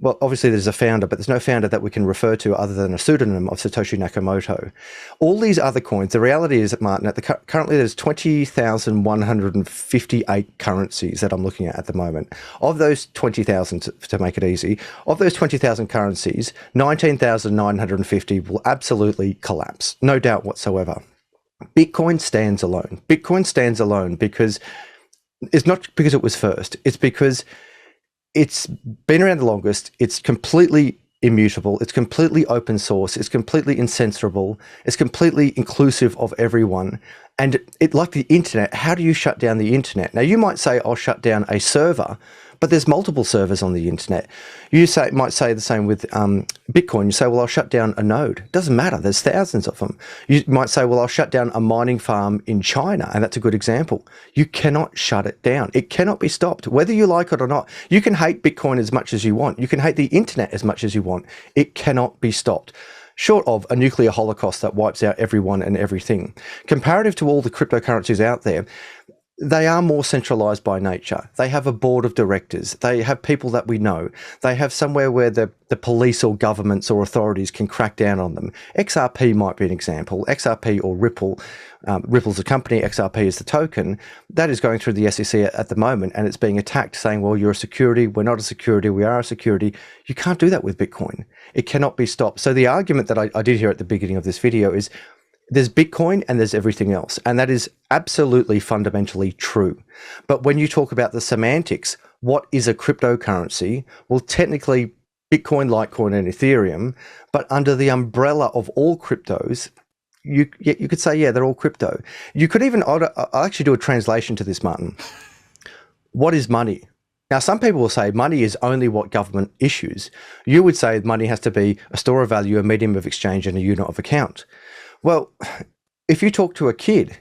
Speaker 2: well, obviously there's a founder, but there's no founder that we can refer to other than a pseudonym of Satoshi Nakamoto. All these other coins, the reality is that, Martin, currently there's 20,158 currencies that I'm looking at the moment. Of those 20,000, to make it easy, of those 20,000 currencies, 19,950 will absolutely collapse, no doubt whatsoever. Bitcoin stands alone. Bitcoin stands alone because it's not because it was first, it's because it's been around the longest. It's completely immutable. It's completely open source. It's completely incensorable. It's completely inclusive of everyone. And like the internet, how do you shut down the internet? Now, you might say, I'll shut down a server, but there's multiple servers on the internet. You might say the same with Bitcoin. You say, well, I'll shut down a node. It doesn't matter. There's thousands of them. You might say, well, I'll shut down a mining farm in China, and that's a good example. You cannot shut it down. It cannot be stopped, whether you like it or not. You can hate Bitcoin as much as you want. You can hate the internet as much as you want. It cannot be stopped, short of a nuclear holocaust that wipes out everyone and everything. Comparative to all the cryptocurrencies out there, they are more centralized by nature. They have a board of directors. They have people that we know. They have somewhere where the police or governments or authorities can crack down on them. XRP might be an example. XRP or Ripple, Ripple's a company, XRP is the token. That is going through the SEC at the moment, and it's being attacked saying, well, you're a security, we're not a security, we are a security. You can't do that with Bitcoin. It cannot be stopped. So the argument that I did here at the beginning of this video is there's Bitcoin and there's everything else. And that is absolutely fundamentally true. But when you talk about the semantics, what is a cryptocurrency? Well, technically, Bitcoin, Litecoin, and Ethereum, but under the umbrella of all cryptos, you could say, yeah, they're all crypto. You could even, I'll actually do a translation to this, Martin. What is money? Now, some people will say money is only what government issues. You would say money has to be a store of value, a medium of exchange, and a unit of account. Well, if you talk to a kid,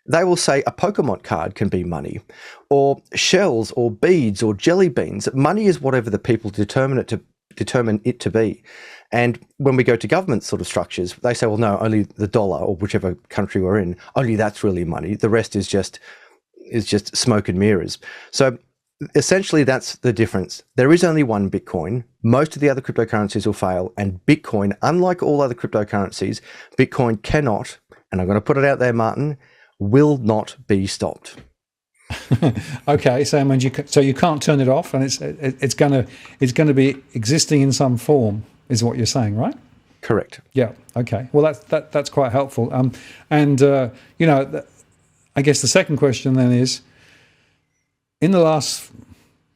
Speaker 2: they will say a Pokemon card can be money, or shells, or beads, or jelly beans. Money is whatever the people determine it to be. And when we go to government sort of structures, they say, well, no, only the dollar, or whichever country we're in, only that's really money. The rest is just smoke and mirrors. So essentially that's the difference. There is only one Bitcoin. Most of the other cryptocurrencies will fail, and Bitcoin, unlike all other cryptocurrencies, Bitcoin cannot, and I'm going to put it out there, Martin, will not be stopped.
Speaker 1: Okay, so you can't turn it off, and it's gonna be existing in some form, is what you're saying, right?
Speaker 2: Correct.
Speaker 1: Yeah. Okay. Well, that's quite helpful. I guess the second question then is, in the last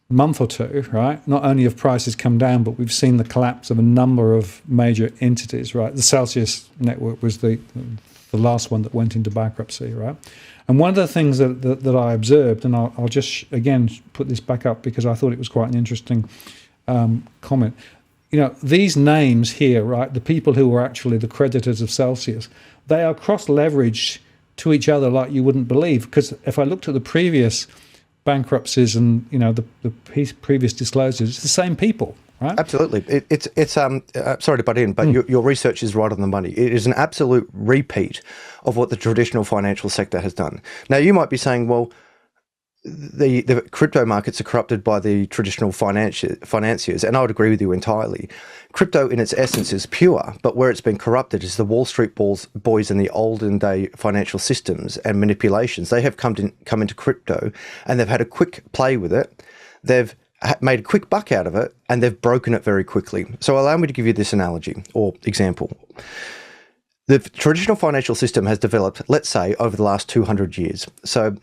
Speaker 1: month or two, right? Not only have prices come down, but we've seen the collapse of a number of major entities, right? The Celsius network was the last one that went into bankruptcy, right? And one of the things that I observed, and I'll just again put this back up because I thought it was quite an interesting comment. These names here, right? The people who were actually the creditors of Celsius, they are cross-leveraged to each other like you wouldn't believe. Because if I looked at the previous bankruptcies and the previous disclosures, it's the same people, right?
Speaker 2: Absolutely. It's sorry to butt in, but your research is right on the money. It is an absolute repeat of what the traditional financial sector has done. Now, you might be saying, well, the crypto markets are corrupted by the traditional financiers, and I would agree with you entirely. Crypto in its essence is pure, but where it's been corrupted is the Wall Street boys in the olden day financial systems and manipulations. They have come into crypto, and they've had a quick play with it. They've made a quick buck out of it, and they've broken it very quickly. So allow me to give you this analogy or example. The traditional financial system has developed, let's say, over the last 200 years. So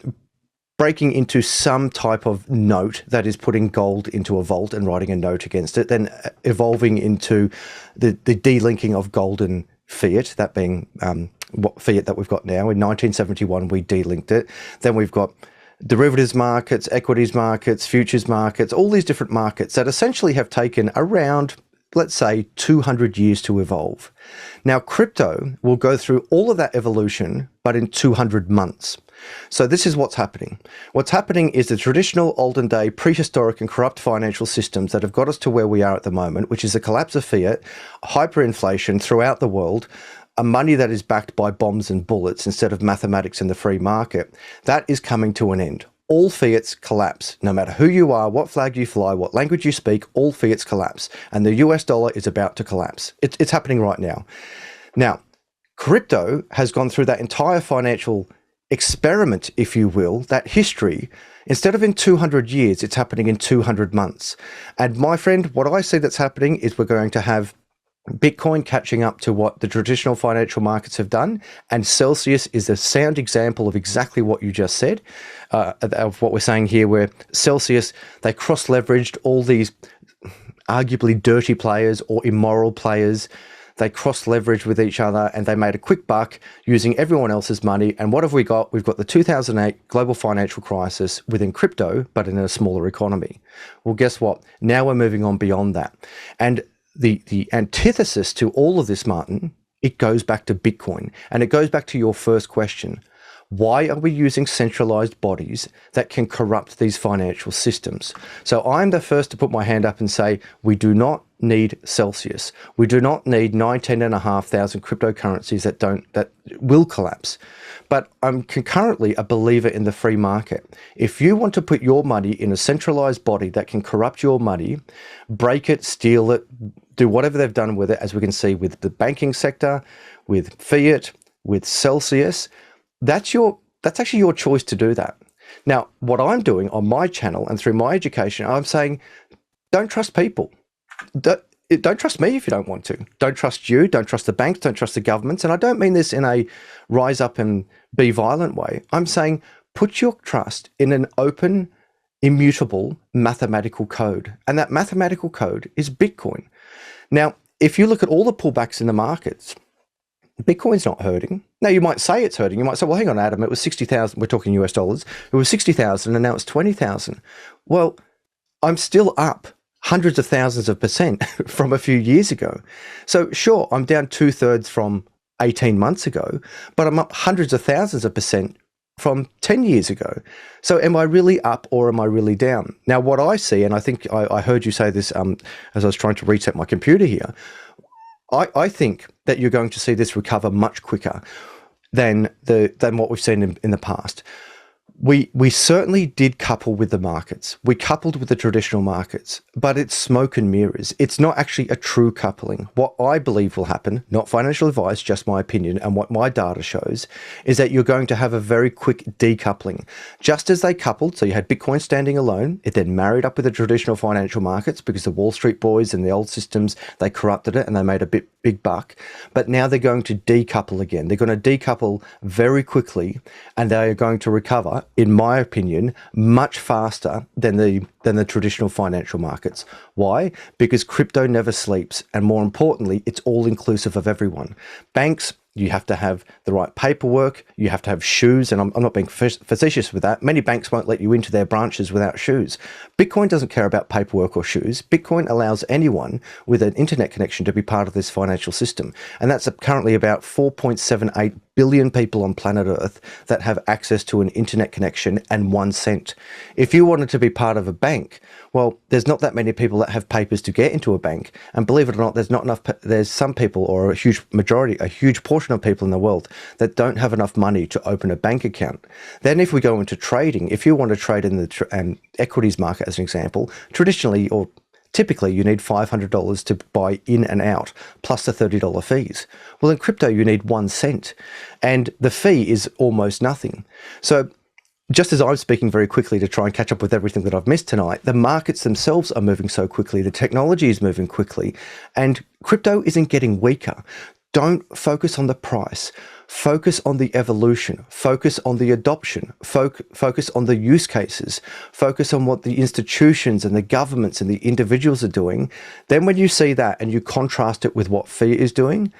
Speaker 2: breaking into some type of note that is putting gold into a vault and writing a note against it, then evolving into the delinking of gold and fiat, that being what fiat that we've got now. In 1971, we delinked it. Then we've got derivatives markets, equities markets, futures markets, all these different markets that essentially have taken around, let's say, 200 years to evolve. Now, crypto will go through all of that evolution, but in 200 months. So this is what's happening. What's happening is the traditional olden day, prehistoric and corrupt financial systems that have got us to where we are at the moment, which is the collapse of fiat, hyperinflation throughout the world, a money that is backed by bombs and bullets instead of mathematics in the free market, that is coming to an end. All fiats collapse. No matter who you are, what flag you fly, what language you speak, all fiats collapse. And the US dollar is about to collapse. It's happening right now. Now, crypto has gone through that entire financial experiment, if you will, that history. Instead of in 200 years, it's happening in 200 months. And my friend, what I see that's happening is we're going to have Bitcoin catching up to what the traditional financial markets have done, and Celsius is a sound example of exactly what you just said, of what we're saying here, where Celsius, they cross-leveraged all these arguably dirty players or immoral players. They cross-leveraged with each other, and they made a quick buck using everyone else's money. And what have we got? We've got the 2008 global financial crisis within crypto, but in a smaller economy. Well, guess what? Now we're moving on beyond that. And the antithesis to all of this, Martin, it goes back to Bitcoin. And it goes back to your first question. Why are we using centralized bodies that can corrupt these financial systems? So I'm the first to put my hand up and say, we do not need Celsius. We do not need 19,500 cryptocurrencies that will collapse. But I'm concurrently a believer in the free market. If you want to put your money in a centralized body that can corrupt your money, break it, steal it, do whatever they've done with it, as we can see with the banking sector, with fiat, with Celsius, that's actually your choice to do that. Now, what I'm doing on my channel and through my education, I'm saying, don't trust people. Don't trust me if you don't want to. Don't trust you. Don't trust the banks. Don't trust the governments. And I don't mean this in a rise up and be violent way. I'm saying put your trust in an open, immutable mathematical code. And that mathematical code is Bitcoin. Now, if you look at all the pullbacks in the markets, Bitcoin's not hurting. Now, you might say it's hurting. You might say, well, hang on, Adam, it was 60,000. We're talking US dollars. It was 60,000 and now it's 20,000. Well, I'm still up hundreds of thousands of percent from a few years ago. So sure, I'm down 2/3 from 18 months ago, but I'm up hundreds of thousands of percent from 10 years ago. So am I really up or am I really down? Now, what I see, and I think I heard you say this as I was trying to reset my computer here, I think that you're going to see this recover much quicker than what we've seen in the past. We certainly did couple with the markets. We coupled with the traditional markets, but it's smoke and mirrors. It's not actually a true coupling. What I believe will happen, not financial advice, just my opinion, and what my data shows, is that you're going to have a very quick decoupling. Just as they coupled, so you had Bitcoin standing alone, it then married up with the traditional financial markets because the Wall Street boys and the old systems, they corrupted it and they made a big buck. But now they're going to decouple again. They're going to decouple very quickly, and they are going to recover, in my opinion, much faster than the traditional financial markets. Why? Because crypto never sleeps, and more importantly, it's all inclusive of everyone. Banks, you have to have the right paperwork, you have to have shoes, and I'm not being facetious with that. Many banks won't let you into their branches without shoes. Bitcoin doesn't care about paperwork or shoes. Bitcoin allows anyone with an internet connection to be part of this financial system, and that's currently about 4.78 billion people on planet Earth that have access to an internet connection and 1 cent. If you wanted to be part of a bank, well, there's not that many people that have papers to get into a bank. And believe it or not, there's not enough. There's some people, or a huge majority, a huge portion of people in the world that don't have enough money to open a bank account. Then if we go into trading, if you want to trade in the equities market, as an example, traditionally or typically you need $500 to buy in and out, plus the $30 fees. Well, in crypto, you need 1 cent, and the fee is almost nothing. So just as I'm speaking very quickly to try and catch up with everything that I've missed tonight, the markets themselves are moving so quickly, the technology is moving quickly, and crypto isn't getting weaker. Don't focus on the price. Focus on the evolution. Focus on the adoption. Focus on the use cases. Focus on what the institutions and the governments and the individuals are doing. Then when you see that and you contrast it with what fiat is doing,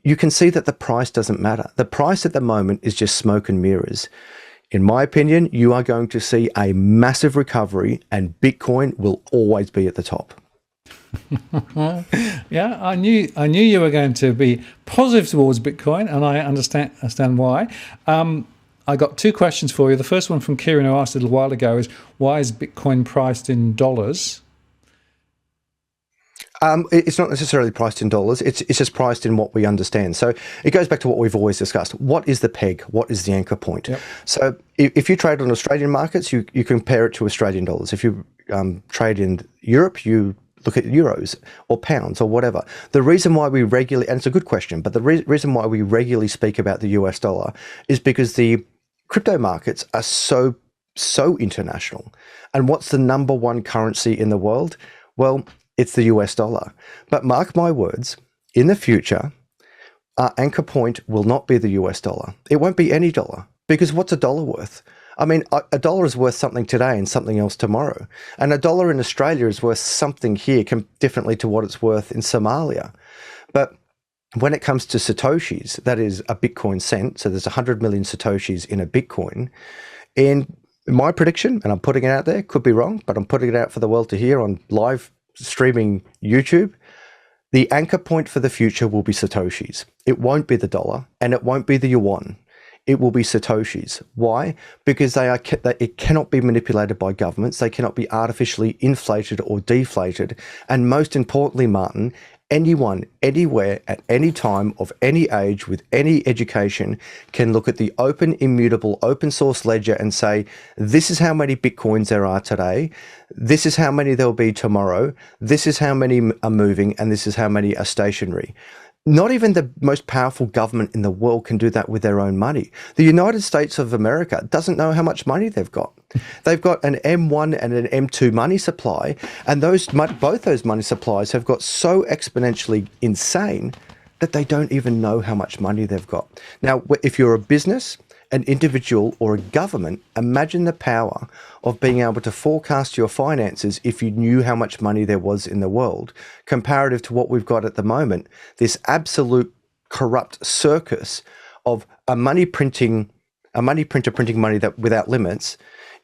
Speaker 2: you can see that the price doesn't matter. The price at the moment is just smoke and mirrors. In my opinion, you are going to see a massive recovery, and Bitcoin will always be at the top.
Speaker 1: Yeah, I knew you were going to be positive towards Bitcoin, and I understand why. I got 2 questions for you. The first one from Kieran, who asked a little while ago, is why is Bitcoin priced in dollars?
Speaker 2: It's not necessarily priced in dollars. It's just priced in what we understand. So it goes back to what we've always discussed. What is the peg? What is the anchor point? Yep. So if you trade on Australian markets, you compare it to Australian dollars. If you trade in Europe, you look at euros or pounds or whatever. The reason why we regularly, and it's a good question, but the reason why we regularly speak about the US dollar is because the crypto markets are so international. And what's the number one currency in the world? Well, it's the US dollar. But mark my words, in the future, our anchor point will not be the US dollar. It won't be any dollar, because what's a dollar worth? I mean, a dollar is worth something today and something else tomorrow. And a dollar in Australia is worth something here differently to what it's worth in Somalia. But when it comes to Satoshis, that is a Bitcoin cent, so there's 100 million Satoshis in a Bitcoin. And my prediction, and I'm putting it out there, could be wrong, but I'm putting it out for the world to hear on live streaming YouTube, the anchor point for the future will be Satoshis. It won't be the dollar, and it won't be the yuan. It will be Satoshis. Why? Because it cannot be manipulated by governments. They cannot be artificially inflated or deflated. And most importantly, Martin, anyone, anywhere, at any time, of any age, with any education, can look at the open, immutable, open source ledger and say, this is how many Bitcoins there are today, this is how many there'll be tomorrow, this is how many are moving, and this is how many are stationary. Not even the most powerful government in the world can do that with their own money. The United States of America doesn't know how much money they've got. They've got an M1 and an M2 money supply, and both those money supplies have got so exponentially insane that they don't even know how much money they've got. Now, if you're a business, an individual, or a government, imagine the power of being able to forecast your finances if you knew how much money there was in the world, comparative to what we've got at the moment, this absolute corrupt circus of a money printer printing money that without limits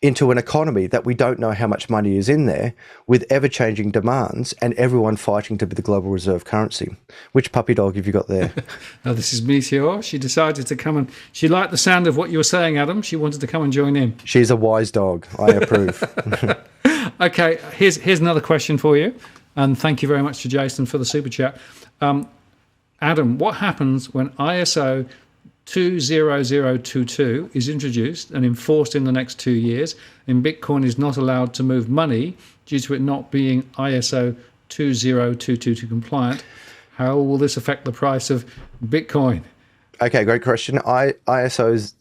Speaker 2: into an economy that we don't know how much money is in there, with ever-changing demands and everyone fighting to be the global reserve currency. Which puppy dog have you got there?
Speaker 1: Now, this is Meteor. She decided to come, and she liked the sound of what you were saying, Adam. She wanted to come and join in.
Speaker 2: She's a wise dog. I approve.
Speaker 1: Okay, here's another question for you. And thank you very much to Jason for the super chat. Adam, what happens when ISO 20022 is introduced and enforced in the next 2 years, and Bitcoin is not allowed to move money due to it not being ISO 20022 compliant, how will this affect the price of Bitcoin?
Speaker 2: Okay, great question. ISO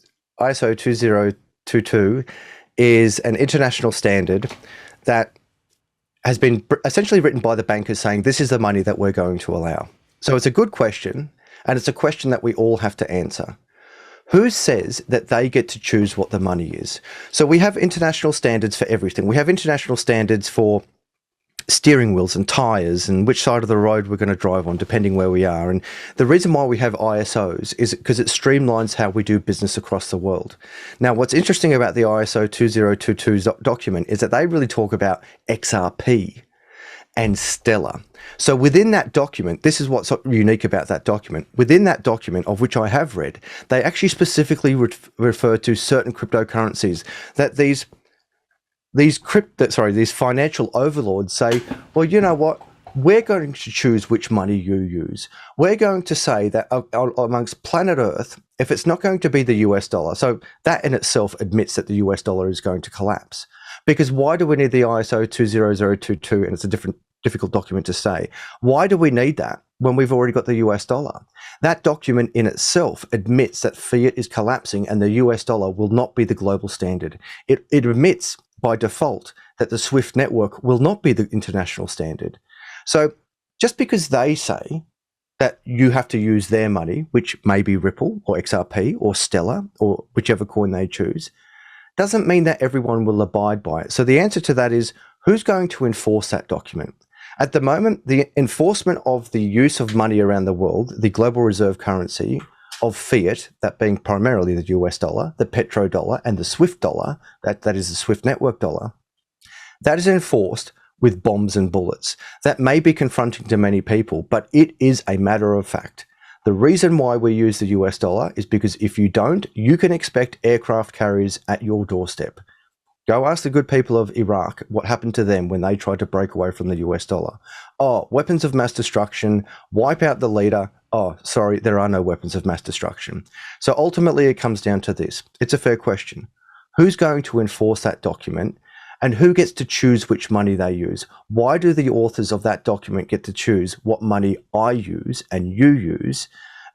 Speaker 2: 2022 is an international standard that has been essentially written by the bankers saying this is the money that we're going to allow. So it's a good question, and it's a question that we all have to answer. Who says that they get to choose what the money is? So we have international standards for everything. We have international standards for steering wheels and tires and which side of the road we're going to drive on, depending where we are. And the reason why we have ISOs is because it streamlines how we do business across the world. Now, what's interesting about the ISO 2022 document is that they really talk about XRP and Stellar. So within that document, this is what's unique about that document. Within that document, of which I have read, they actually specifically refer to certain cryptocurrencies that these financial overlords say, well, you know what? We're going to choose which money you use. We're going to say that amongst planet Earth, if it's not going to be the US dollar, so that in itself admits that the US dollar is going to collapse. Because why do we need the ISO 20022? And it's a difficult document to say. Why do we need that when we've already got the US dollar? That document in itself admits that fiat is collapsing and the US dollar will not be the global standard. It admits by default that the SWIFT network will not be the international standard. So just because they say that you have to use their money, which may be Ripple or XRP or Stellar or whichever coin they choose, doesn't mean that everyone will abide by it. So the answer to that is, who's going to enforce that document? At the moment, the enforcement of the use of money around the world, the global reserve currency of fiat, that being primarily the US dollar, the petrodollar, and the SWIFT dollar, that is the SWIFT network dollar, that is enforced with bombs and bullets. That may be confronting to many people, but it is a matter of fact. The reason why we use the US dollar is because if you don't, you can expect aircraft carriers at your doorstep. Go ask the good people of Iraq what happened to them when they tried to break away from the US dollar. Oh, weapons of mass destruction, wipe out the leader. Oh, sorry, there are no weapons of mass destruction. So ultimately it comes down to this. It's a fair question. Who's going to enforce that document? And who gets to choose which money they use? Why do the authors of that document get to choose what money I use and you use?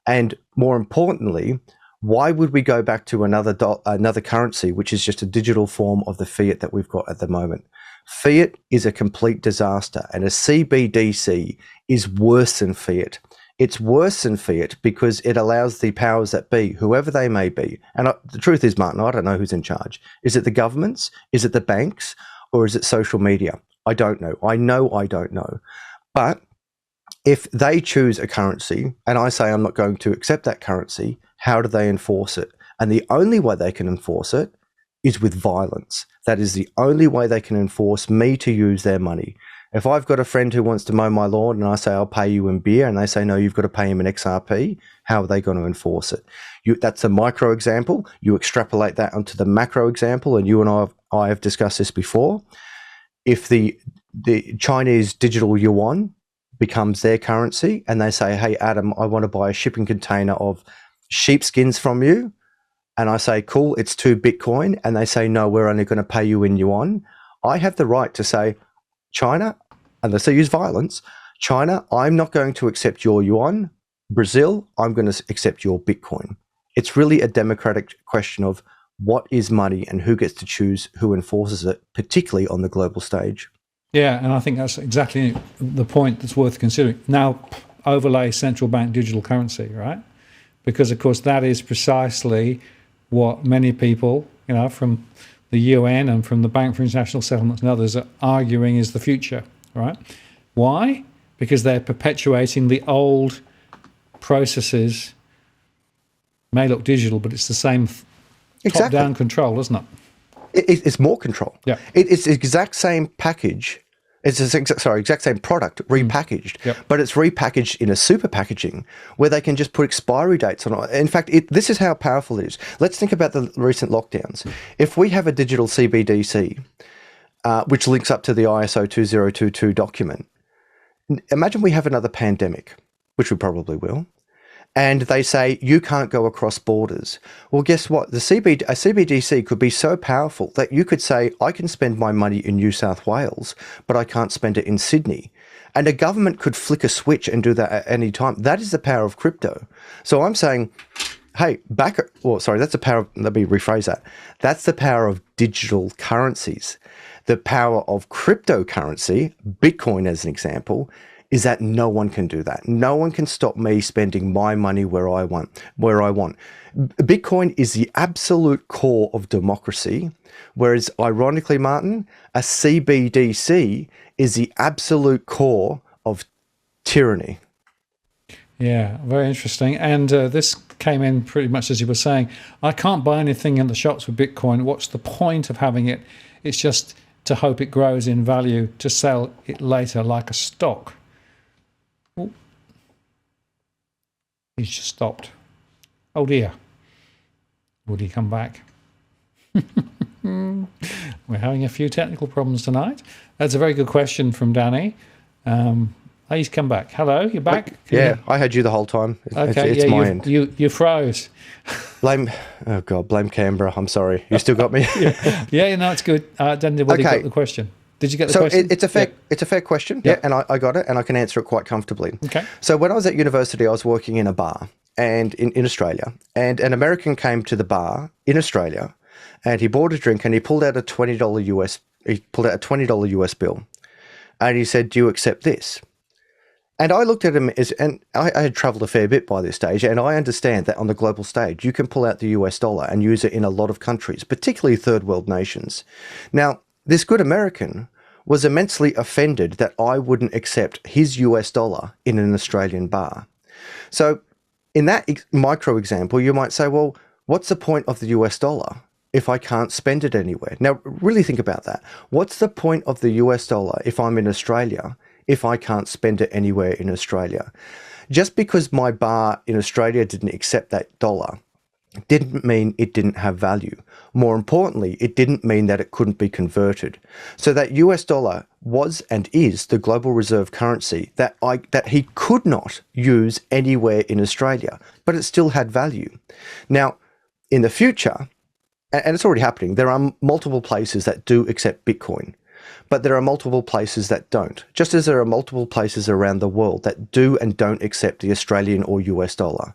Speaker 2: And more importantly, why would we go back to another currency, which is just a digital form of the fiat that we've got at the moment? Fiat is a complete disaster, and a CBDC is worse than fiat. It's worse than fiat because it allows the powers that be, whoever they may be. And the truth is, Martin, I don't know who's in charge. Is it the governments? Is it the banks? Or is it social media? I don't know. I don't know. But if they choose a currency and I say I'm not going to accept that currency, how do they enforce it? And the only way they can enforce it is with violence. That is the only way they can enforce me to use their money. If I've got a friend who wants to mow my lawn and I say I'll pay you in beer and they say, no, you've got to pay him in XRP, how are they going to enforce it? That's a micro example. You extrapolate that onto the macro example, and you and I have discussed this before. If the Chinese digital yuan becomes their currency and they say, hey, Adam, I want to buy a shipping container of sheepskins from you, and I say, cool, it's 2 Bitcoin, and they say, no, we're only going to pay you in yuan, I have the right to say, China, unless they use violence, China, I'm not going to accept your yuan. Brazil, I'm going to accept your Bitcoin. It's really a democratic question of what is money and who gets to choose who enforces it, particularly on the global stage.
Speaker 1: Yeah, and I think that's exactly the point that's worth considering. Now, overlay central bank digital currency, right? Because, of course, that is precisely what many people, from the UN and from the Bank for International Settlements and others are arguing is the future, right? Why? Because they're perpetuating the old processes. May look digital, but it's the same top-down control, isn't it?
Speaker 2: It's more control.
Speaker 1: Yeah.
Speaker 2: It's the exact same package. It's the exact same product repackaged, but it's repackaged in a super packaging where they can just put expiry dates on it. In fact, this is how powerful it is. Let's think about the recent lockdowns. If we have a digital CBDC, which links up to the ISO 2022 document, imagine we have another pandemic, which we probably will, and they say you can't go across borders. Well, guess what? A CBDC could be so powerful that you could say, I can spend my money in New South Wales, but I can't spend it in Sydney. And a government could flick a switch and do that at any time. That is the power of crypto. So I'm saying, hey, that's the power of, let me rephrase that. That's the power of digital currencies. The power of cryptocurrency, Bitcoin as an example, is that no one can do that. No one can stop me spending my money where I want. Bitcoin is the absolute core of democracy, whereas ironically, Martin, a CBDC is the absolute core of tyranny.
Speaker 1: Yeah, very interesting. And this came in pretty much as you were saying. I can't buy anything in the shops with Bitcoin. What's the point of having it? It's just to hope it grows in value to sell it later like a stock. Oh, he's just stopped. Oh dear. Would he come back? We're having a few technical problems tonight. That's a very good question from Danny. He's come back. Hello, you're back?
Speaker 2: I had you the whole time.
Speaker 1: Okay,
Speaker 2: it's my end.
Speaker 1: You froze.
Speaker 2: Blame Canberra. I'm sorry. You still got me?
Speaker 1: Yeah, no, it's good. Danny, you got the question. Did you get the question?
Speaker 2: So it's a fair question, and I got it, and I can answer it quite comfortably.
Speaker 1: Okay.
Speaker 2: So when I was at university, I was working in a bar and in Australia, and an American came to the bar in Australia, and he bought a drink, and he pulled out a $20 US bill, and he said, "Do you accept this?" And I looked at him and I had travelled a fair bit by this stage, and I understand that on the global stage, you can pull out the US dollar and use it in a lot of countries, particularly third world nations. Now, this good American was immensely offended that I wouldn't accept his US dollar in an Australian bar. So in that micro example, you might say, well, what's the point of the US dollar if I can't spend it anywhere? Now, really think about that. What's the point of the US dollar if I'm in Australia if I can't spend it anywhere in Australia? Just because my bar in Australia didn't accept that dollar didn't mean it didn't have value. More importantly, it didn't mean that it couldn't be converted. So that US dollar was and is the global reserve currency that he could not use anywhere in Australia, but it still had value. Now, in the future, and it's already happening, there are multiple places that do accept Bitcoin, but there are multiple places that don't. Just as there are multiple places around the world that do and don't accept the Australian or US dollar.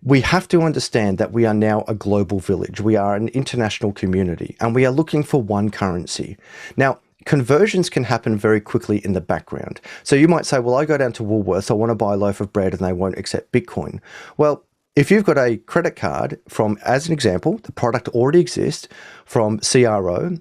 Speaker 2: We have to understand that we are now a global village. We are an international community, and we are looking for one currency. Now, conversions can happen very quickly in the background. So you might say, well, I go down to Woolworths, I want to buy a loaf of bread, and they won't accept Bitcoin. Well, if you've got a credit card from, as an example, the product already exists from CRO,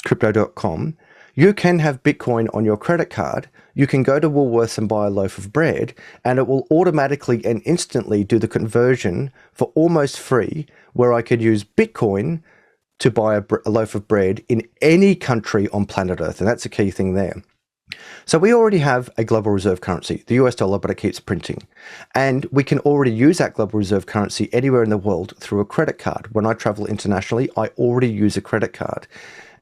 Speaker 2: crypto.com, you can have Bitcoin on your credit card. You can go to Woolworths and buy a loaf of bread, and it will automatically and instantly do the conversion for almost free, where I could use Bitcoin to buy a loaf of bread in any country on planet Earth. And that's a key thing there. So we already have a global reserve currency, the US dollar, but it keeps printing. And we can already use that global reserve currency anywhere in the world through a credit card. When I travel internationally, I already use a credit card.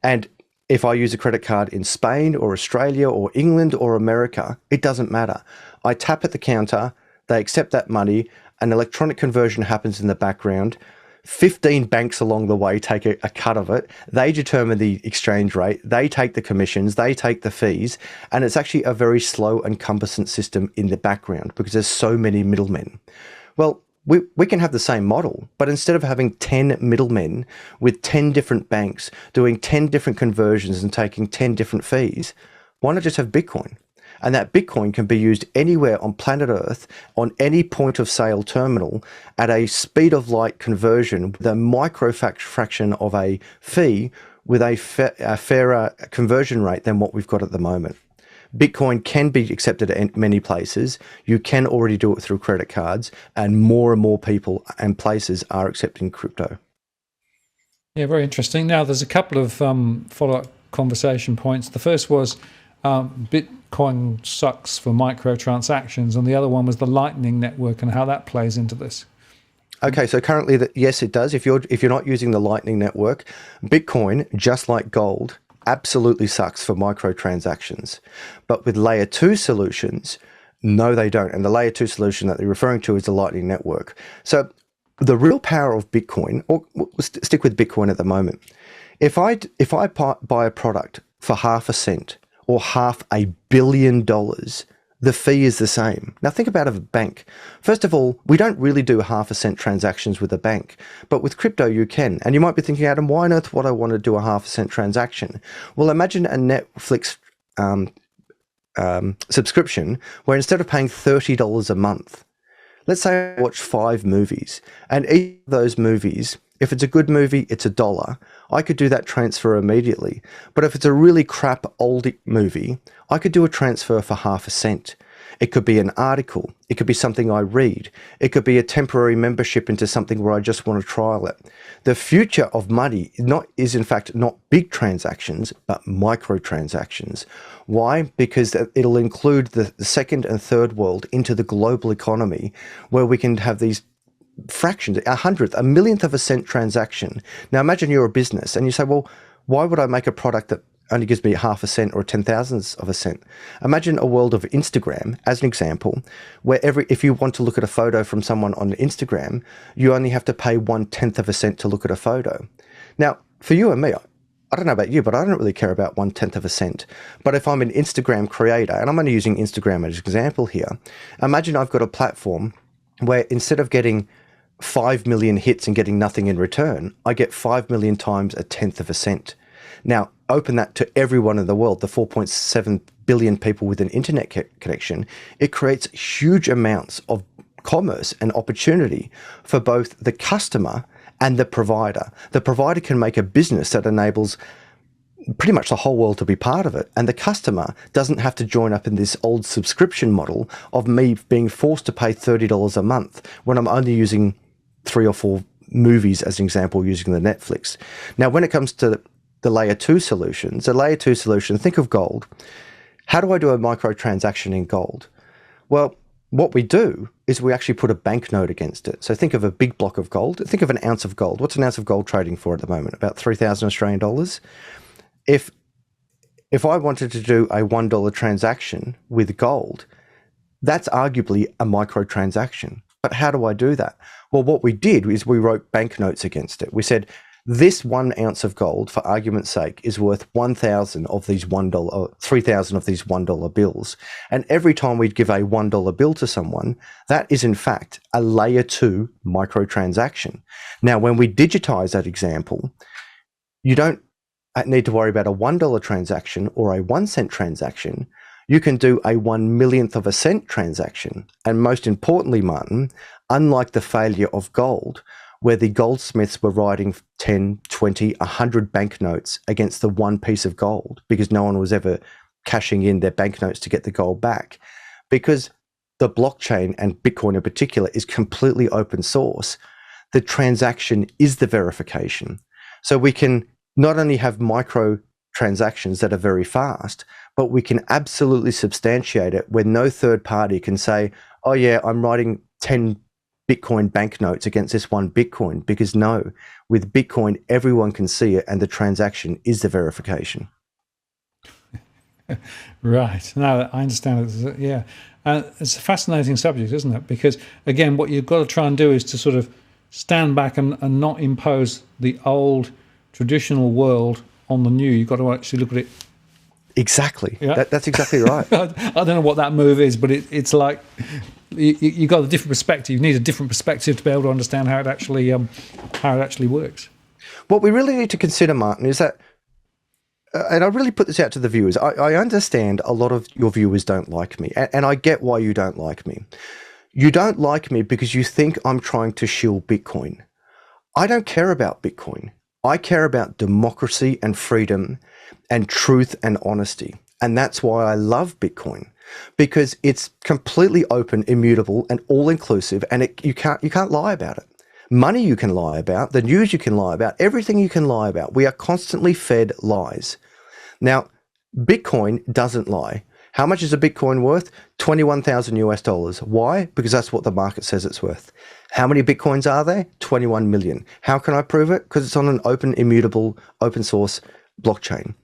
Speaker 2: And if I use a credit card in Spain or Australia or England or America, it doesn't matter. I tap at the counter, they accept that money, an electronic conversion happens in the background. 15 banks along the way take a cut of it. They determine the exchange rate. They take the commissions. They take the fees. And it's actually a very slow and cumbersome system in the background because there's so many middlemen. Well, we can have the same model, but instead of having 10 middlemen with 10 different banks doing 10 different conversions and taking 10 different fees, why not just have Bitcoin? And that Bitcoin can be used anywhere on planet Earth, on any point of sale terminal, at a speed of light conversion with a micro fraction of a fee, with a fairer conversion rate than what we've got at the moment. Bitcoin can be accepted at many places. You can already do it through credit cards, and more people and places are accepting crypto.
Speaker 1: Yeah, very interesting. Now, there's a couple of follow-up conversation points. The first was Bitcoin sucks for microtransactions, and the other one was the Lightning Network and how that plays into this.
Speaker 2: Okay, so currently, yes, it does. If you're not using the Lightning Network, Bitcoin, just like gold, absolutely sucks for microtransactions. But with layer 2 solutions, No, they don't. And the layer 2 solution that they're referring to is the Lightning Network. So the real power of Bitcoin, or we'll stick with Bitcoin at the moment. If I buy a product for half a cent or $500 million, the fee is the same. Now think about a bank. First of all, we don't really do half a cent transactions with a bank, but with crypto you can. And you might be thinking, Adam, why on earth would I want to do a half a cent transaction? Well, imagine a Netflix subscription where instead of paying $30 a month, let's say I watch 5 movies, and each of those movies, if it's a good movie, it's $1. I could do that transfer immediately. But if it's a really crap old movie, I could do a transfer for half a cent. It could be an article. It could be something I read. It could be a temporary membership into something where I just want to trial it. The future of money is in fact not big transactions, but micro transactions. Why? Because it'll include the second and third world into the global economy, where we can have these fractions, a hundredth, a millionth of a cent transaction. Now imagine you're a business and you say, well, why would I make a product that only gives me half a cent or 10,000ths of a cent? Imagine a world of Instagram as an example, where if you want to look at a photo from someone on Instagram, you only have to pay 1/10 of a cent to look at a photo. Now, for you and me, I don't know about you, but I don't really care about 1/10 of a cent. But if I'm an Instagram creator, and I'm only using Instagram as an example here, imagine I've got a platform where instead of getting 5 million hits and getting nothing in return, I get 5 million times 1/10 of a cent. Now, open that to everyone in the world, the 4.7 billion people with an internet connection. It creates huge amounts of commerce and opportunity for both the customer and the provider. The provider can make a business that enables pretty much the whole world to be part of it. And the customer doesn't have to join up in this old subscription model of me being forced to pay $30 a month when I'm only using 3 or 4 movies, as an example, using the Netflix. Now, when it comes to the layer 2 solutions, think of gold. How do I do a microtransaction in gold? Well, what we do is we actually put a banknote against it. So think of a big block of gold. Think of an ounce of gold. What's an ounce of gold trading for at the moment? About 3,000 Australian dollars. If I wanted to do a $1 transaction with gold, that's arguably a microtransaction. But how do I do that? Well, what we did is we wrote banknotes against it. We said, this 1 ounce of gold, for argument's sake, is worth 1,000 of these $1, or 3,000 of these $1 bills. And every time we'd give a $1 bill to someone, that is in fact a layer 2 microtransaction. Now, when we digitize that example, you don't need to worry about a $1 transaction or a 1 cent transaction. You can do a 1/1,000,000th of a cent transaction. And most importantly, Martin, unlike the failure of gold, where the goldsmiths were writing 10, 20, 100 banknotes against the one piece of gold because no one was ever cashing in their banknotes to get the gold back, because the blockchain, and Bitcoin in particular, is completely open source, the transaction is the verification. So we can not only have micro transactions that are very fast, but we can absolutely substantiate it where no third party can say, oh yeah, I'm writing 10 Bitcoin banknotes against this 1 Bitcoin, because no, with Bitcoin, everyone can see it and the transaction is the verification.
Speaker 1: Right. No, I understand it. Yeah. It's a fascinating subject, isn't it? Because again, what you've got to try and do is to sort of stand back and not impose the old traditional world on the new. You've got to actually look at it.
Speaker 2: Exactly.
Speaker 1: Yeah.
Speaker 2: That's exactly right.
Speaker 1: I don't know what that move is, but it's like you got a different perspective. You need a different perspective to be able to understand how it actually works.
Speaker 2: What we really need to consider, Martin, is that, and I really put this out to the viewers, I understand a lot of your viewers don't like me, and I get why you don't like me. You don't like me because you think I'm trying to shill Bitcoin. I don't care about Bitcoin. I care about democracy and freedom and truth and honesty. And that's why I love Bitcoin, because it's completely open, immutable, and all-inclusive, and you can't lie about it. Money you can lie about, the news you can lie about, everything you can lie about. We are constantly fed lies. Now, Bitcoin doesn't lie. How much is a Bitcoin worth? $21,000 US. Why? Because that's what the market says it's worth. How many Bitcoins are there? 21 million. How can I prove it? Because it's on an open, immutable, open source blockchain.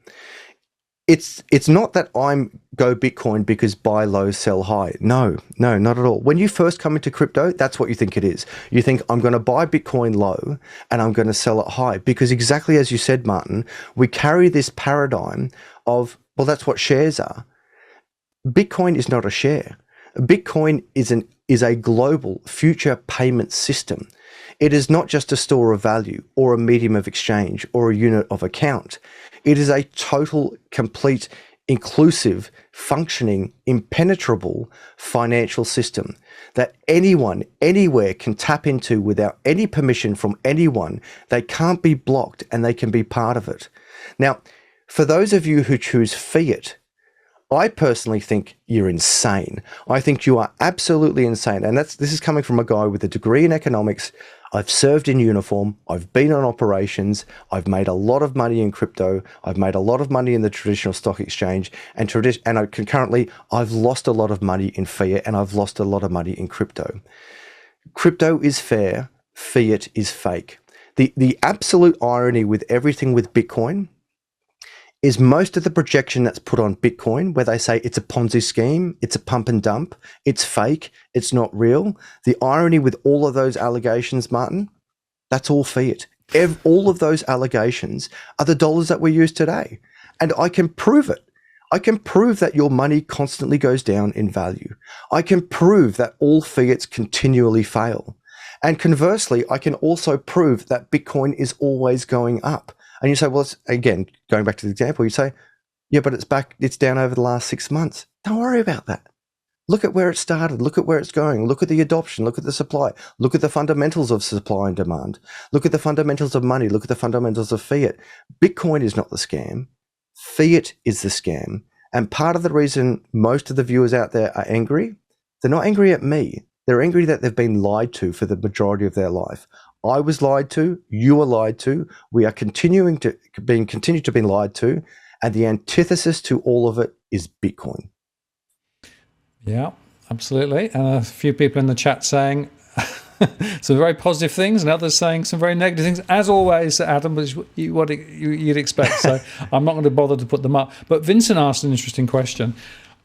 Speaker 2: It's not that I'm go Bitcoin because buy low, sell high. No, not at all. When you first come into crypto, that's what you think it is. You think, I'm going to buy Bitcoin low and I'm going to sell it high, because exactly as you said, Martin, we carry this paradigm of, well, that's what shares are. Bitcoin is not a share. Bitcoin is a global future payment system. It is not just a store of value or a medium of exchange or a unit of account. It is a total, complete, inclusive, functioning, impenetrable financial system that anyone, anywhere can tap into without any permission from anyone. They can't be blocked and they can be part of it. Now, for those of you who choose fiat, I personally think you're insane. I think you are absolutely insane. And this is coming from a guy with a degree in economics. I've served in uniform. I've been on operations. I've made a lot of money in crypto. I've made a lot of money in the traditional stock exchange. And concurrently, I've lost a lot of money in fiat, and I've lost a lot of money in crypto. Crypto is fair. Fiat is fake. The absolute irony with everything with Bitcoin is most of the projection that's put on Bitcoin, where they say it's a Ponzi scheme, it's a pump and dump, it's fake, it's not real. The irony with all of those allegations, Martin, that's all fiat. All of those allegations are the dollars that we use today. And I can prove it. I can prove that your money constantly goes down in value. I can prove that all fiats continually fail. And conversely, I can also prove that Bitcoin is always going up. And you say, well, again, going back to the example, you say, yeah, but it's down over the last 6 months. Don't worry about that. Look at where it started. Look at where it's going. Look at the adoption. Look at the supply. Look at the fundamentals of supply and demand. Look at the fundamentals of money. Look at the fundamentals of fiat. Bitcoin is not the scam. Fiat is the scam. And part of the reason most of the viewers out there are angry, they're not angry at me. They're angry that they've been lied to for the majority of their life. I was lied to. You were lied to. We are continue to be lied to. And the antithesis to all of it is Bitcoin.
Speaker 1: Yeah, absolutely. And a few people in the chat saying some very positive things, and others saying some very negative things. As always, Adam, was what you'd expect. So I'm not going to bother to put them up. But Vincent asked an interesting question,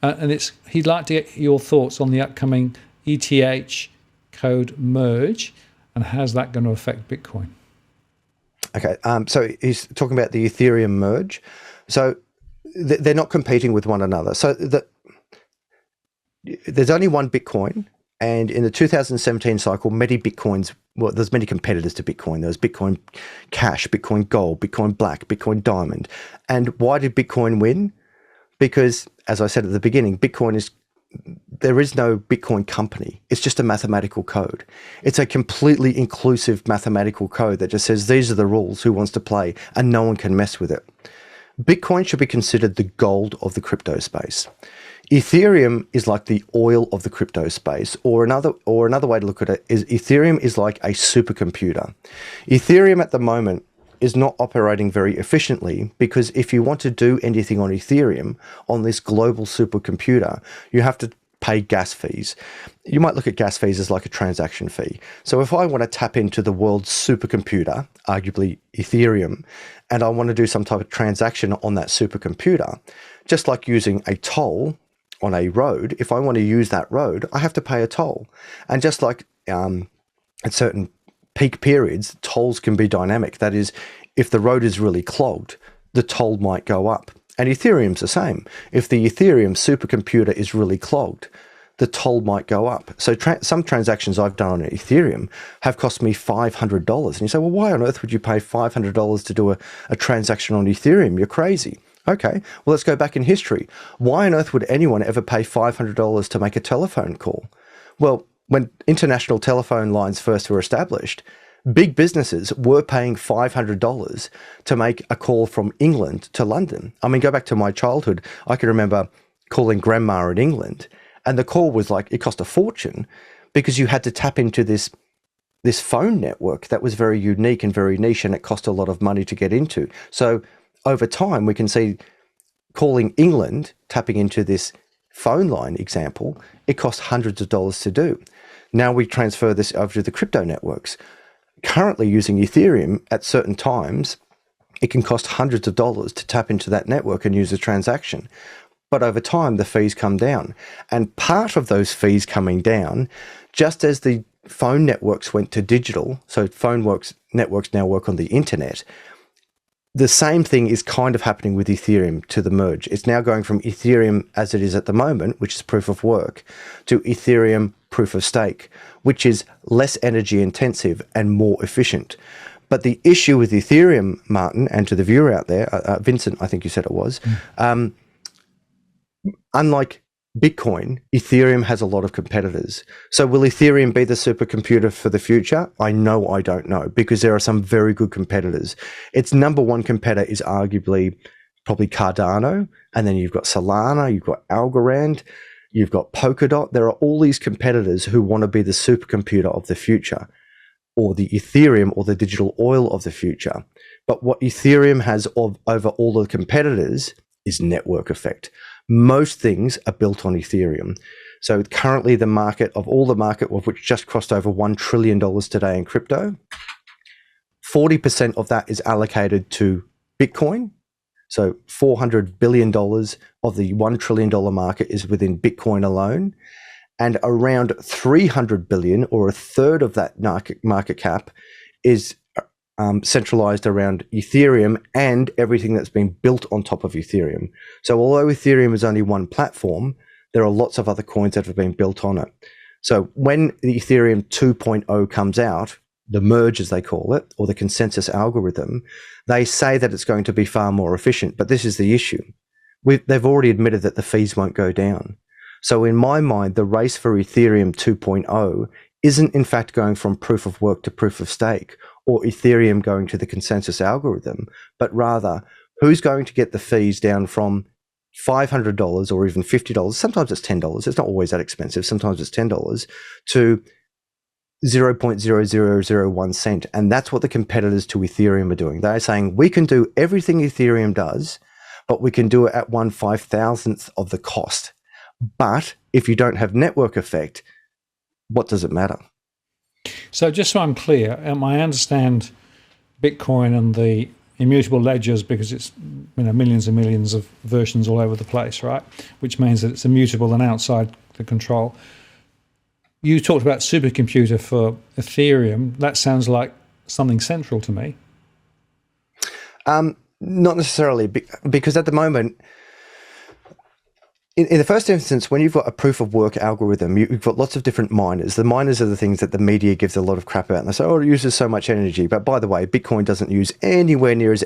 Speaker 1: and he'd like to get your thoughts on the upcoming ETH code merge, and how's that going to affect Bitcoin?
Speaker 2: Okay, so he's talking about the Ethereum merge. So they're not competing with one another. So there's only one Bitcoin, and in the 2017 cycle, there's many competitors to Bitcoin. There was Bitcoin Cash, Bitcoin Gold, Bitcoin Black, Bitcoin Diamond. And why did Bitcoin win? Because, as I said at the beginning, there is no Bitcoin company. It's just a mathematical code. It's a completely inclusive mathematical code that just says these are the rules, who wants to play, and no one can mess with it. Bitcoin should be considered the gold of the crypto space. Ethereum is like the oil of the crypto space, or another way to look at it is Ethereum is like a supercomputer. Ethereum at the moment is not operating very efficiently, because if you want to do anything on Ethereum, on this global supercomputer, you have to pay gas fees. You might look at gas fees as like a transaction fee. So if I want to tap into the world's supercomputer, arguably Ethereum, and I want to do some type of transaction on that supercomputer, just like using a toll on a road, if I want to use that road, I have to pay a toll. And just like at certain peak periods, tolls can be dynamic. That is, if the road is really clogged, the toll might go up. And Ethereum's the same. If the Ethereum supercomputer is really clogged, the toll might go up. So some transactions I've done on Ethereum have cost me $500. And you say, well, why on earth would you pay $500 to do a transaction on Ethereum? You're crazy. Okay, well, let's go back in history. Why on earth would anyone ever pay $500 to make a telephone call? Well, when international telephone lines first were established, big businesses were paying $500 to make a call from England to London. I mean, go back to my childhood. I can remember calling grandma in England, and the call was like, it cost a fortune, because you had to tap into this phone network that was very unique and very niche, and it cost a lot of money to get into. So over time, we can see calling England, tapping into this phone line example, it costs hundreds of dollars to do. Now we transfer this over to the crypto networks. Currently using Ethereum at certain times, it can cost hundreds of dollars to tap into that network and use a transaction. but over time the fees come down. And part of those fees coming down, just as the phone networks went to digital, so networks now work on the internet, the same thing is kind of happening with Ethereum to the merge. It's now going from Ethereum as it is at the moment, which is proof of work, to Ethereum proof of stake, which is less energy intensive and more efficient. But the issue with Ethereum, Martin, and to the viewer out there, Vincent, I think you said it was, unlike Bitcoin, Ethereum has a lot of competitors. So will Ethereum be the supercomputer for the future? I don't know, because there are some very good competitors. Its number one competitor is arguably probably Cardano, and then you've got Solana, you've got Algorand, you've got Polkadot. There are all these competitors who want to be the supercomputer of the future, or the Ethereum or the digital oil of the future. But what Ethereum has over all the competitors is network effect. Most things are built on Ethereum. So currently the market, of which just crossed over $1 trillion today in crypto, 40% of that is allocated to Bitcoin. So $400 billion of the $1 trillion market is within Bitcoin alone. And around 300 billion, or a third of that market cap, is centralized around Ethereum and everything that's been built on top of Ethereum. So although Ethereum is only one platform, there are lots of other coins that have been built on it. So when the Ethereum 2.0 comes out, the merge as they call it, or the consensus algorithm, they say that it's going to be far more efficient. But this is the issue. They've already admitted that the fees won't go down. So in my mind, the race for Ethereum 2.0 isn't in fact going from proof of work to proof of stake, or Ethereum going to the consensus algorithm, but rather who's going to get the fees down from $500 or even $50, sometimes it's $10, it's not always that expensive, sometimes it's $10, to 0.0001 cent. And that's what the competitors to Ethereum are doing. They're saying, we can do everything Ethereum does, but we can do it at 1/5000th of the cost. But if you don't have network effect, what does it matter?
Speaker 1: So just so I'm clear, I understand Bitcoin and the immutable ledgers because it's millions and millions of versions all over the place, right? Which means that it's immutable and outside the control. You talked about supercomputer for Ethereum. That sounds like something central to me.
Speaker 2: Not necessarily, because at the moment, in the first instance, when you've got a proof of work algorithm, you've got lots of different miners. The miners are the things that the media gives a lot of crap about. And they say, it uses so much energy. But by the way, Bitcoin doesn't use anywhere near as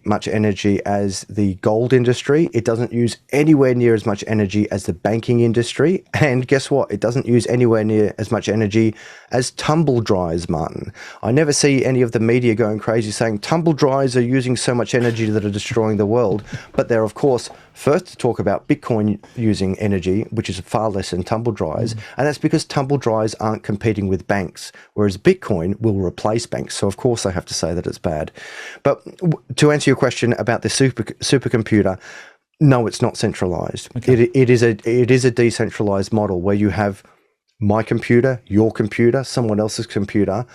Speaker 2: much energy as the gold industry. It doesn't use anywhere near as much energy as the banking industry. And guess what? It doesn't use anywhere near as much energy as tumble dryers, Martin. I never see any of the media going crazy saying tumble dryers are using so much energy that are destroying the world. But they're, of course, first to talk about Bitcoin using energy, which is far less than tumble dryers, and that's because tumble dryers aren't competing with banks, whereas Bitcoin will replace banks. So of course they have to say that it's bad. But to answer your question about the supercomputer, no, it's not centralized. Okay. It is a decentralized model where you have my computer, your computer, someone else's computer,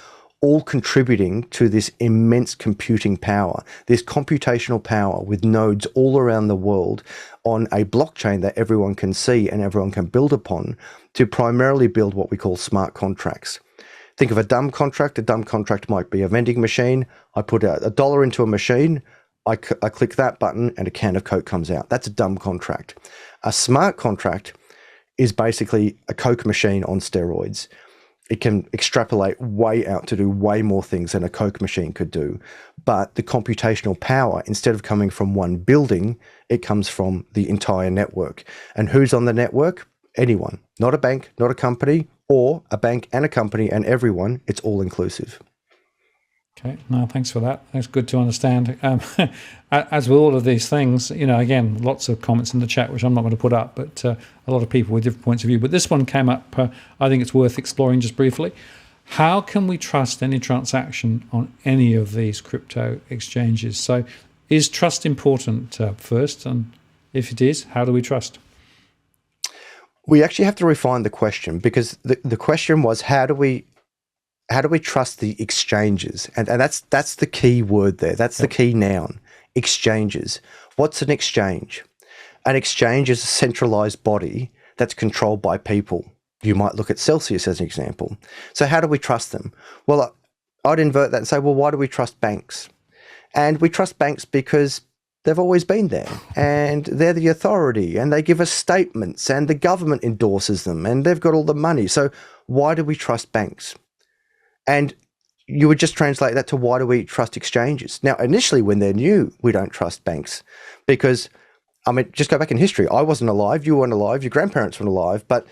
Speaker 2: all contributing to this immense computing power, this computational power with nodes all around the world on a blockchain that everyone can see and everyone can build upon to primarily build what we call smart contracts. Think of a dumb contract. A dumb contract might be a vending machine. I put $1 into a machine, I click that button and a can of Coke comes out. That's a dumb contract. A smart contract is basically a Coke machine on steroids. It can extrapolate way out to do way more things than a Coke machine could do. But the computational power, instead of coming from one building, it comes from the entire network. And who's on the network? Anyone. Not a bank, not a company, or a bank and a company and everyone. It's all inclusive.
Speaker 1: Okay, no, thanks for that. That's good to understand. As with all of these things, again, lots of comments in the chat, which I'm not going to put up, but a lot of people with different points of view. But this one came up, I think it's worth exploring just briefly. How can we trust any transaction on any of these crypto exchanges? So is trust important first? And if it is, how do we trust?
Speaker 2: We actually have to refine the question, because the question was, how do we trust the exchanges? And that's the key word there. That's the key noun, exchanges. What's an exchange? An exchange is a centralized body that's controlled by people. You might look at Celsius as an example. So how do we trust them? Well, I'd invert that and say, well, why do we trust banks? And we trust banks because they've always been there and they're the authority and they give us statements and the government endorses them and they've got all the money. So why do we trust banks? And you would just translate that to why do we trust exchanges? Now, initially when they're new, we don't trust banks because, I mean, just go back in history. I wasn't alive, you weren't alive, your grandparents weren't alive, but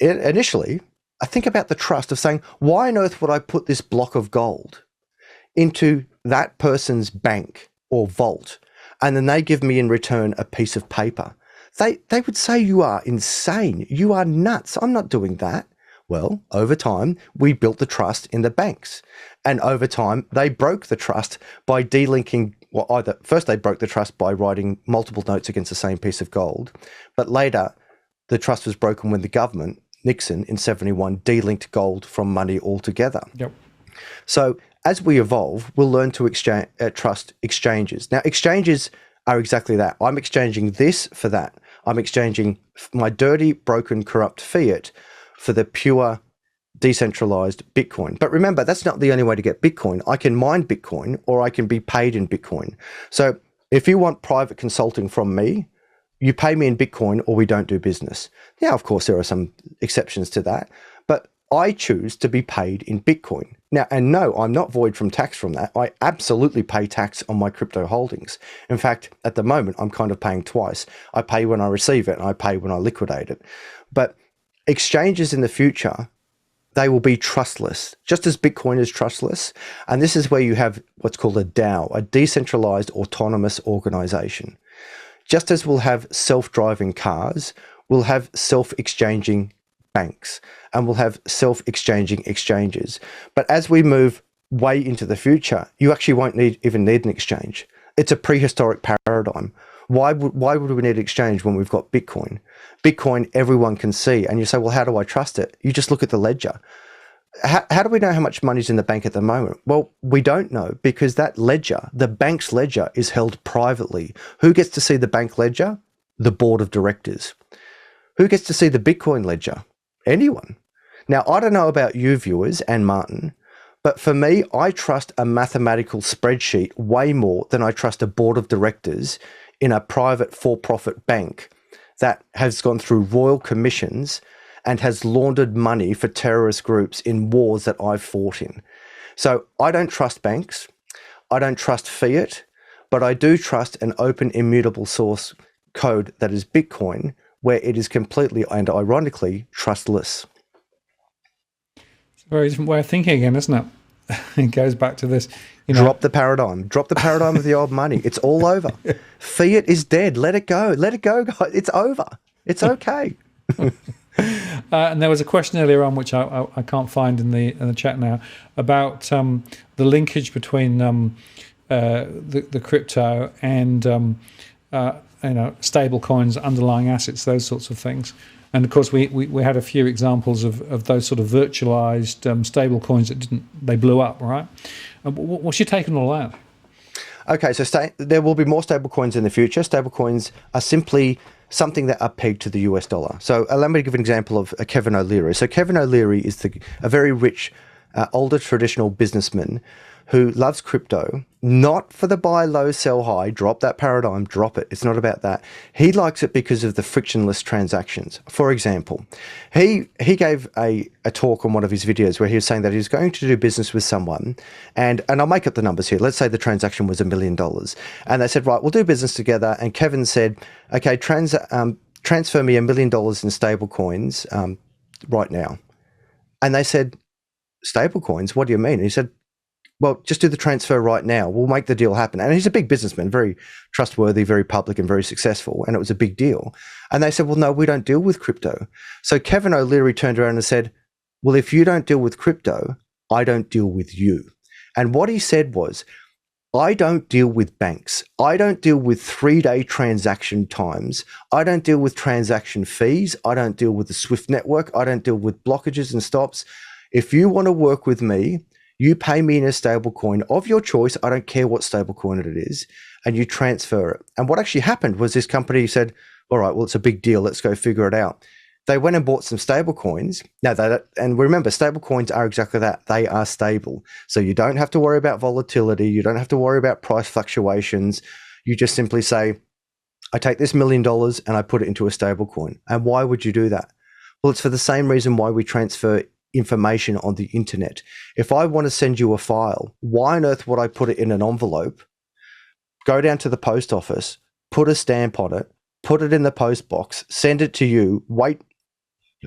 Speaker 2: initially, I think about the trust of saying, why on earth would I put this block of gold into that person's bank or vault, and then they give me in return a piece of paper? They would say, you are insane. You are nuts. I'm not doing that. Well, over time, we built the trust in the banks. And over time, they broke the trust by delinking, well, either first they broke the trust by writing multiple notes against the same piece of gold, but later the trust was broken when the government, Nixon, in 71, delinked gold from money altogether.
Speaker 1: Yep.
Speaker 2: So as we evolve, we'll learn to trust exchanges. Now, exchanges are exactly that. I'm exchanging this for that. I'm exchanging my dirty, broken, corrupt fiat for the pure, decentralized Bitcoin. But remember, that's not the only way to get Bitcoin. I can mine Bitcoin or I can be paid in Bitcoin. So if you want private consulting from me, you pay me in Bitcoin or we don't do business. Now, of course, there are some exceptions to that, but I choose to be paid in Bitcoin. Now, and no, I'm not void from tax from that. I absolutely pay tax on my crypto holdings. In fact, at the moment, I'm kind of paying twice. I pay when I receive it and I pay when I liquidate it. But exchanges in the future, they will be trustless, just as Bitcoin is trustless. And this is where you have what's called a DAO, a decentralized autonomous organization. Just as we'll have self-driving cars, we'll have self-exchanging banks and we'll have self-exchanging exchanges. But as we move way into the future, you actually won't even need an exchange. It's a prehistoric paradigm. Why would we need an exchange when we've got Bitcoin? Bitcoin, everyone can see. And you say, well, how do I trust it? You just look at the ledger. How do we know how much money's in the bank at the moment? Well, we don't know because that ledger, the bank's ledger, is held privately. Who gets to see the bank ledger? The board of directors. Who gets to see the Bitcoin ledger? Anyone. Now, I don't know about you viewers and Martin, but for me, I trust a mathematical spreadsheet way more than I trust a board of directors in a private for-profit bank that has gone through royal commissions and has laundered money for terrorist groups in wars that I've fought in. So I don't trust banks. I don't trust fiat, but I do trust an open, immutable source code that is Bitcoin, where it is completely and ironically trustless.
Speaker 1: It's a very different way of thinking again, isn't it? It goes back to this.
Speaker 2: Drop the paradigm. Drop the paradigm of the old money. It's all over. Fiat is dead. Let it go. Let it go, guys. It's over. It's okay.
Speaker 1: And there was a question earlier on, which I can't find in the chat now, about the linkage between the crypto and stable coins, underlying assets, those sorts of things. And of course, we had a few examples of those sort of virtualized stable coins that they blew up, right? What's your take on all that?
Speaker 2: Okay, so there will be more stable coins in the future. Stable coins are simply something that are pegged to the US dollar. So allow me to give an example of Kevin O'Leary. So Kevin O'Leary is a very rich, older traditional businessman who loves crypto, not for the buy low, sell high, drop that paradigm, drop it. It's not about that. He likes it because of the frictionless transactions. For example, he gave a talk on one of his videos where he was saying that he was going to do business with someone, and I'll make up the numbers here. Let's say the transaction was $1 million. And they said, right, we'll do business together. And Kevin said, okay, transfer me $1 million in stable coins right now. And they said, stable coins? What do you mean? And he said, well, just do the transfer right now. We'll make the deal happen. And he's a big businessman, very trustworthy, very public and very successful. And it was a big deal. And they said, well, no, we don't deal with crypto. So Kevin O'Leary turned around and said, well, if you don't deal with crypto, I don't deal with you. And what he said was, I don't deal with banks. I don't deal with 3-day transaction times. I don't deal with transaction fees. I don't deal with the SWIFT network. I don't deal with blockages and stops. If you want to work with me, you pay me in a stable coin of your choice. I don't care what stable coin it is. and you transfer it. And what actually happened was this company said, all right, well, it's a big deal. Let's go figure it out. They went and bought some stable coins. Now, and remember, stable coins are exactly that. They are stable. So you don't have to worry about volatility. You don't have to worry about price fluctuations. You just simply say, I take this $1 million and I put it into a stable coin. And why would you do that? Well, it's for the same reason why we transfer information on the internet. If I want to send you a file, why on earth would I put it in an envelope, go down to the post office, put a stamp on it, put it in the post box, send it to you, wait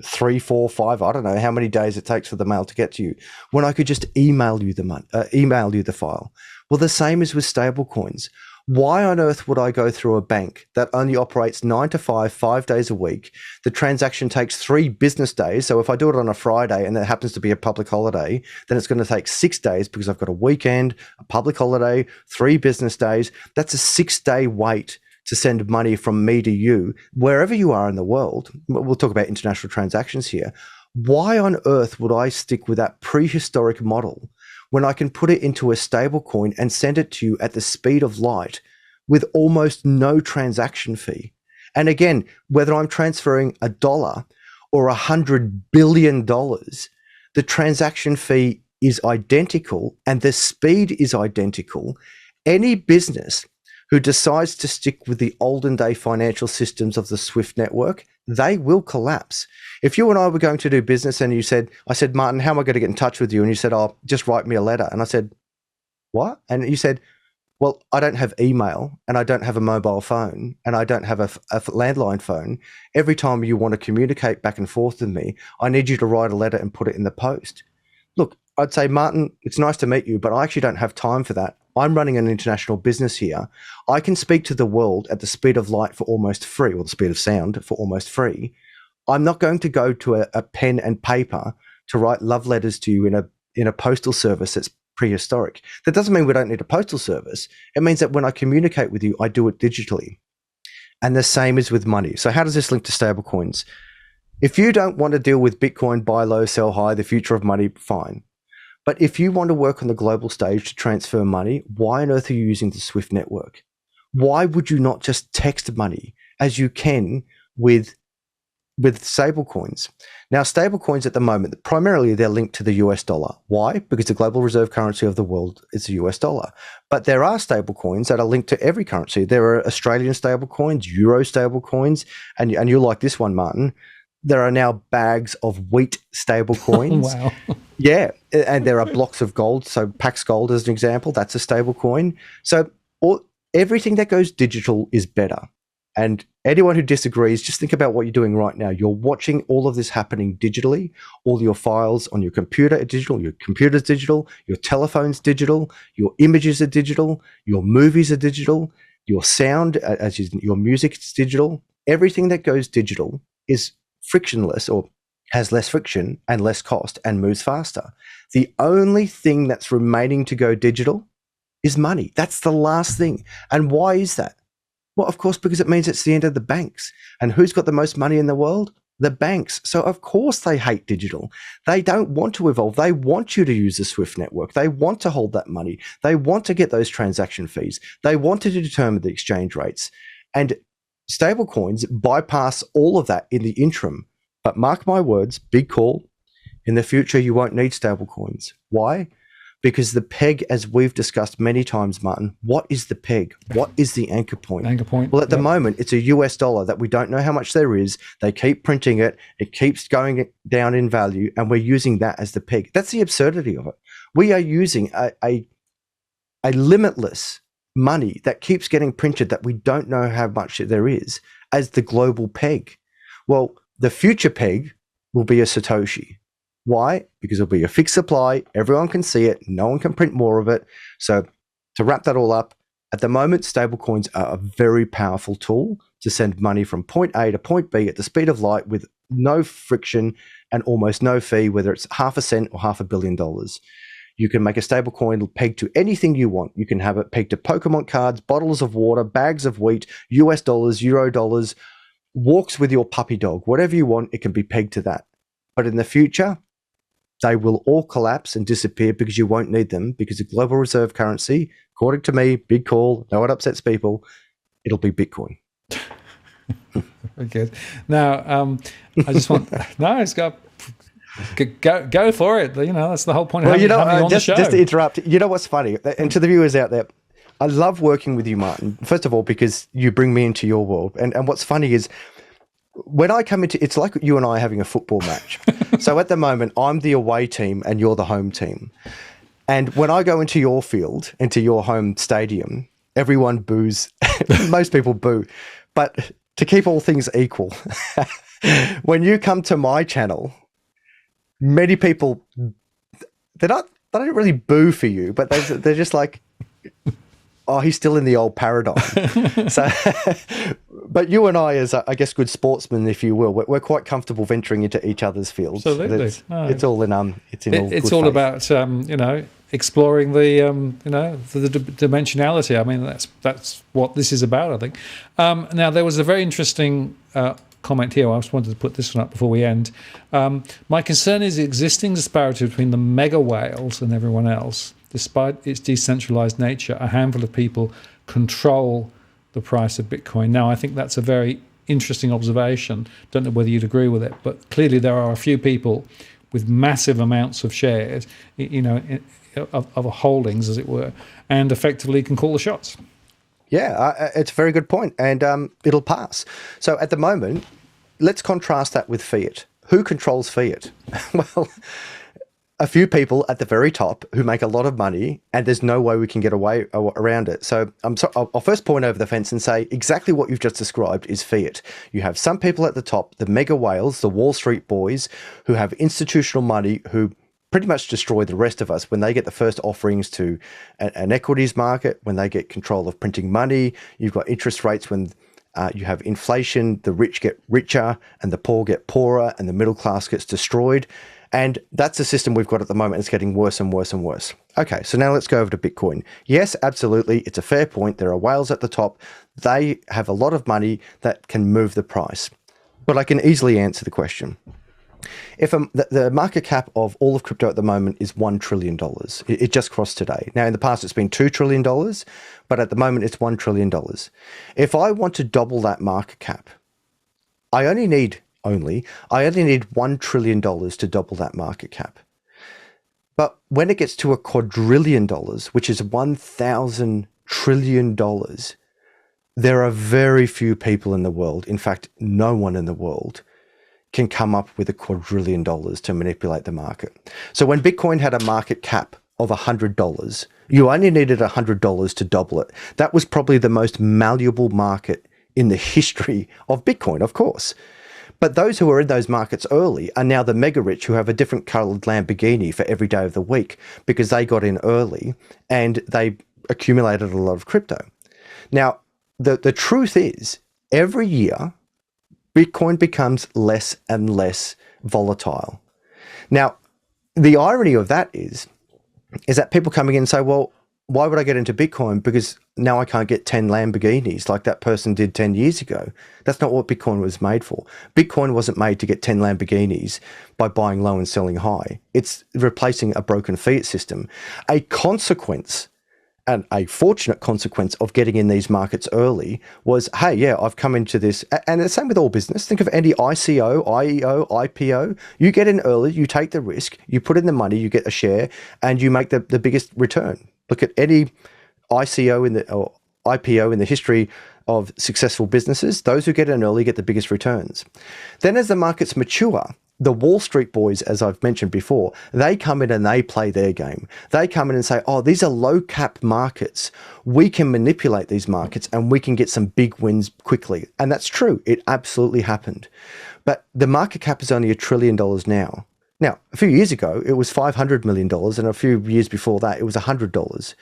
Speaker 2: 3, 4, 5, I don't know how many days it takes for the mail to get to you, when I could just email you the file? Well, the same is with stable coins. Why on earth would I go through a bank that only operates 9 to 5, 5 days a week? The transaction takes 3 business days. So if I do it on a Friday and that happens to be a public holiday, then it's going to take 6 days because I've got a weekend, a public holiday, 3 business days. That's a 6-day wait to send money from me to you, wherever you are in the world. We'll talk about international transactions here. Why on earth would I stick with that prehistoric model when I can put it into a stable coin and send it to you at the speed of light with almost no transaction fee? And again, whether I'm transferring $1 or $100 billion, the transaction fee is identical and the speed is identical. Any business who decides to stick with the olden day financial systems of the SWIFT network, they will collapse. If you and I were going to do business and I said, Martin, how am I going to get in touch with you? And you said, oh, just write me a letter. And I said, what? And you said, well, I don't have email and I don't have a mobile phone and I don't have a landline phone. Every time you want to communicate back and forth with me, I need you to write a letter and put it in the post. Look, I'd say, Martin, it's nice to meet you, but I actually don't have time for that. I'm running an international business here. I can speak to the world at the speed of light for almost free, or the speed of sound for almost free. I'm not going to go to a pen and paper to write love letters to you in a postal service that's prehistoric. That doesn't mean we don't need a postal service. It means that when I communicate with you, I do it digitally. And the same is with money. So how does this link to stablecoins? If you don't want to deal with Bitcoin, buy low, sell high, the future of money, fine. But if you want to work on the global stage to transfer money, why on earth are you using the SWIFT network? Why would you not just text money as you can with stablecoins? Now, stablecoins at the moment, primarily they're linked to the US dollar. Why? Because the global reserve currency of the world is the US dollar. But there are stablecoins that are linked to every currency. There are Australian stablecoins, Euro stablecoins, and you'll like this one, Martin. There are now bags of wheat stable coins.
Speaker 1: Wow.
Speaker 2: Yeah, and there are blocks of gold. So Pax Gold, as an example, that's a stable coin. So everything that goes digital is better. And anyone who disagrees, just think about what you're doing right now. You're watching all of this happening digitally. All your files on your computer are digital. Your computer's digital. Your telephone's digital. Your images are digital. Your movies are digital. Your sound, your music, is digital. Everything that goes digital is frictionless, or has less friction and less cost and moves faster. The only thing that's remaining to go digital is money. That's the last thing. And why is that? Well, of course, because it means it's the end of the banks. And who's got the most money in the world? The banks. So of course they hate digital. They don't want to evolve. They want you to use the SWIFT network. They want to hold that money. They want to get those transaction fees. They want to determine the exchange rates. And stablecoins bypass all of that in the interim. But mark my words, big call, in the future you won't need stablecoins. Why? Because the peg, as we've discussed many times, Martin, what is the peg? What is the anchor point?
Speaker 1: Anchor point.
Speaker 2: Well, at the moment, it's a US dollar that we don't know how much there is. They keep printing it. It keeps going down in value, and we're using that as the peg. That's the absurdity of it. We are using a limitless money that keeps getting printed that we don't know how much there is as the global peg. Well, the future peg will be a Satoshi. Why? Because it'll be a fixed supply. Everyone can see it. No one can print more of it. So to wrap that all up, at the moment, stablecoins are a very powerful tool to send money from point A to point B at the speed of light with no friction and almost no fee, whether it's half a cent or $500 million. You can make a stablecoin pegged to anything you want. You can have it pegged to Pokemon cards, bottles of water, bags of wheat, US dollars, Euro dollars, walks with your puppy dog, whatever you want, it can be pegged to that. But in the future, they will all collapse and disappear because you won't need them, because the global reserve currency, According to me, big call. No one upsets people. It'll be Bitcoin.
Speaker 1: Very good. Now, I just want it's got go for it. You know, that's the whole point of having you on the show.
Speaker 2: Just to interrupt, you know what's funny, and to the viewers out there, I love working with you, Martin. First of all, because you bring me into your world, and what's funny is when I come into, it's like you and I having a football match. So at the moment, I'm the away team and you're the home team. And when I go into your field, into your home stadium, everyone boos. Most people boo. But to keep all things equal, when you come to my channel, many people, they don't really boo for you, but they're just like, oh, he's still in the old paradigm. So, but you and I, as I guess good sportsmen, if you will, we're quite comfortable venturing into each other's fields.
Speaker 1: Absolutely,
Speaker 2: it's all in
Speaker 1: it's all about exploring the the dimensionality. I mean, that's what this is about, I think. Now there was a very interesting comment here. I just wanted to put this one up before we end. My concern is the existing disparity between the mega whales and everyone else. Despite its decentralized nature, a handful of people control the price of Bitcoin. Now, I think that's a very interesting observation. Don't know whether you'd agree with it, but clearly there are a few people with massive amounts of shares, of holdings, as it were, and effectively can call the shots.
Speaker 2: Yeah, it's a very good point, and it'll pass. So at the moment, let's contrast that with fiat. Who controls fiat? Well, a few people at the very top who make a lot of money, and there's no way we can get away around it. So I'll first point over the fence and say exactly what you've just described is fiat. You have some people at the top, the mega whales, the Wall Street boys, who have institutional money, who pretty much destroy the rest of us when they get the first offerings to an equities market, when they get control of printing money. You've got interest rates when you have inflation, the rich get richer and the poor get poorer and the middle class gets destroyed. And that's the system we've got at the moment. It's getting worse and worse and worse. Okay, so now let's go over to Bitcoin. Yes, absolutely. It's a fair point. There are whales at the top. They have a lot of money that can move the price. But I can easily answer the question. If the market cap of all of crypto at the moment is $1 trillion, it just crossed today. Now, in the past, it's been $2 trillion, but at the moment, it's $1 trillion. If I want to double that market cap, I only need $1 trillion to double that market cap. But when it gets to a quadrillion dollars, which is $1,000 trillion, there are very few people in the world, in fact, no one in the world, can come up with $1 quadrillion to manipulate the market. So when Bitcoin had a market cap of $100, you only needed $100 to double it. That was probably the most malleable market in the history of Bitcoin, of course. But those who were in those markets early are now the mega rich who have a different coloured Lamborghini for every day of the week because they got in early and they accumulated a lot of crypto. Now, the truth is, every year, Bitcoin becomes less and less volatile. Now, the irony of that is that people coming in and say, well, why would I get into Bitcoin? Because now I can't get 10 Lamborghinis like that person did 10 years ago. That's not what Bitcoin was made for. Bitcoin wasn't made to get 10 Lamborghinis by buying low and selling high. It's replacing a broken fiat system. A consequence, and a fortunate consequence of getting in these markets early was, hey, yeah, I've come into this. And the same with all business. Think of any ICO, IEO, IPO. You get in early, you take the risk, you put in the money, you get a share, and you make the biggest return. Look at any ICO or IPO in the history of successful businesses. Those who get in early get the biggest returns. Then as the markets mature, the Wall Street boys, as I've mentioned before, they come in and they play their game. They come in and say, oh, these are low cap markets. We can manipulate these markets and we can get some big wins quickly. And that's true. It absolutely happened. But the market cap is only $1 trillion now. Now, a few years ago, it was $500 million, and a few years before that, it was $100.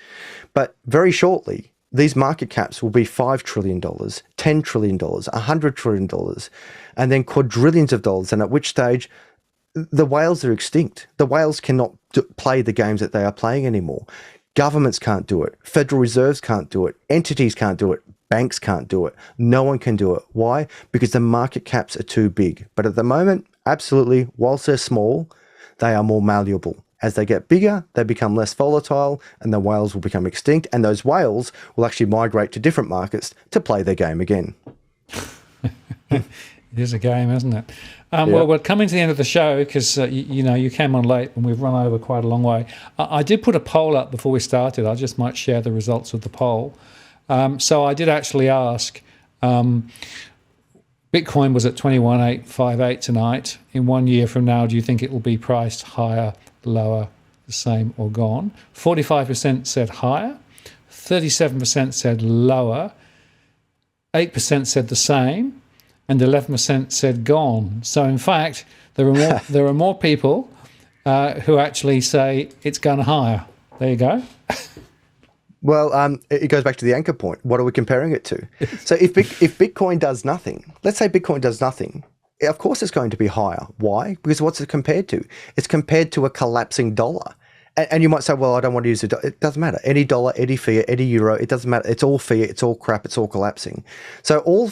Speaker 2: But very shortly, these market caps will be $5 trillion, $10 trillion, $100 trillion, and then quadrillions of dollars, and at which stage the whales are extinct. The whales cannot play the games that they are playing anymore. Governments can't do it. Federal Reserves can't do it. Entities can't do it. Banks can't do it. No one can do it. Why? Because the market caps are too big. But at the moment, absolutely, whilst they're small, they are more malleable. As they get bigger, they become less volatile, and the whales will become extinct, and those whales will actually migrate to different markets to play their game again.
Speaker 1: It is a game, isn't it? Well, we're coming to the end of the show because, you came on late and we've run over quite a long way. I did put a poll up before we started. I just might share the results of the poll. So I did actually ask, Bitcoin was at 21,858 tonight. In 1 year from now, do you think it will be priced higher, lower, the same, or gone? 45% said higher, 37% said lower, 8% said the same, and 11% said gone. So in fact, there are more people who actually say it's gone higher. There you go.
Speaker 2: Well, it goes back to the anchor point. What are we comparing it to? So if Bitcoin does nothing, let's say Bitcoin does nothing, of course it's going to be higher. Why? Because what's it compared to? It's compared to a collapsing dollar. And you might say, well, I don't want to use it. It doesn't matter. Any dollar, any fiat, any euro, it doesn't matter. It's all fiat, it's all crap, it's all collapsing. So all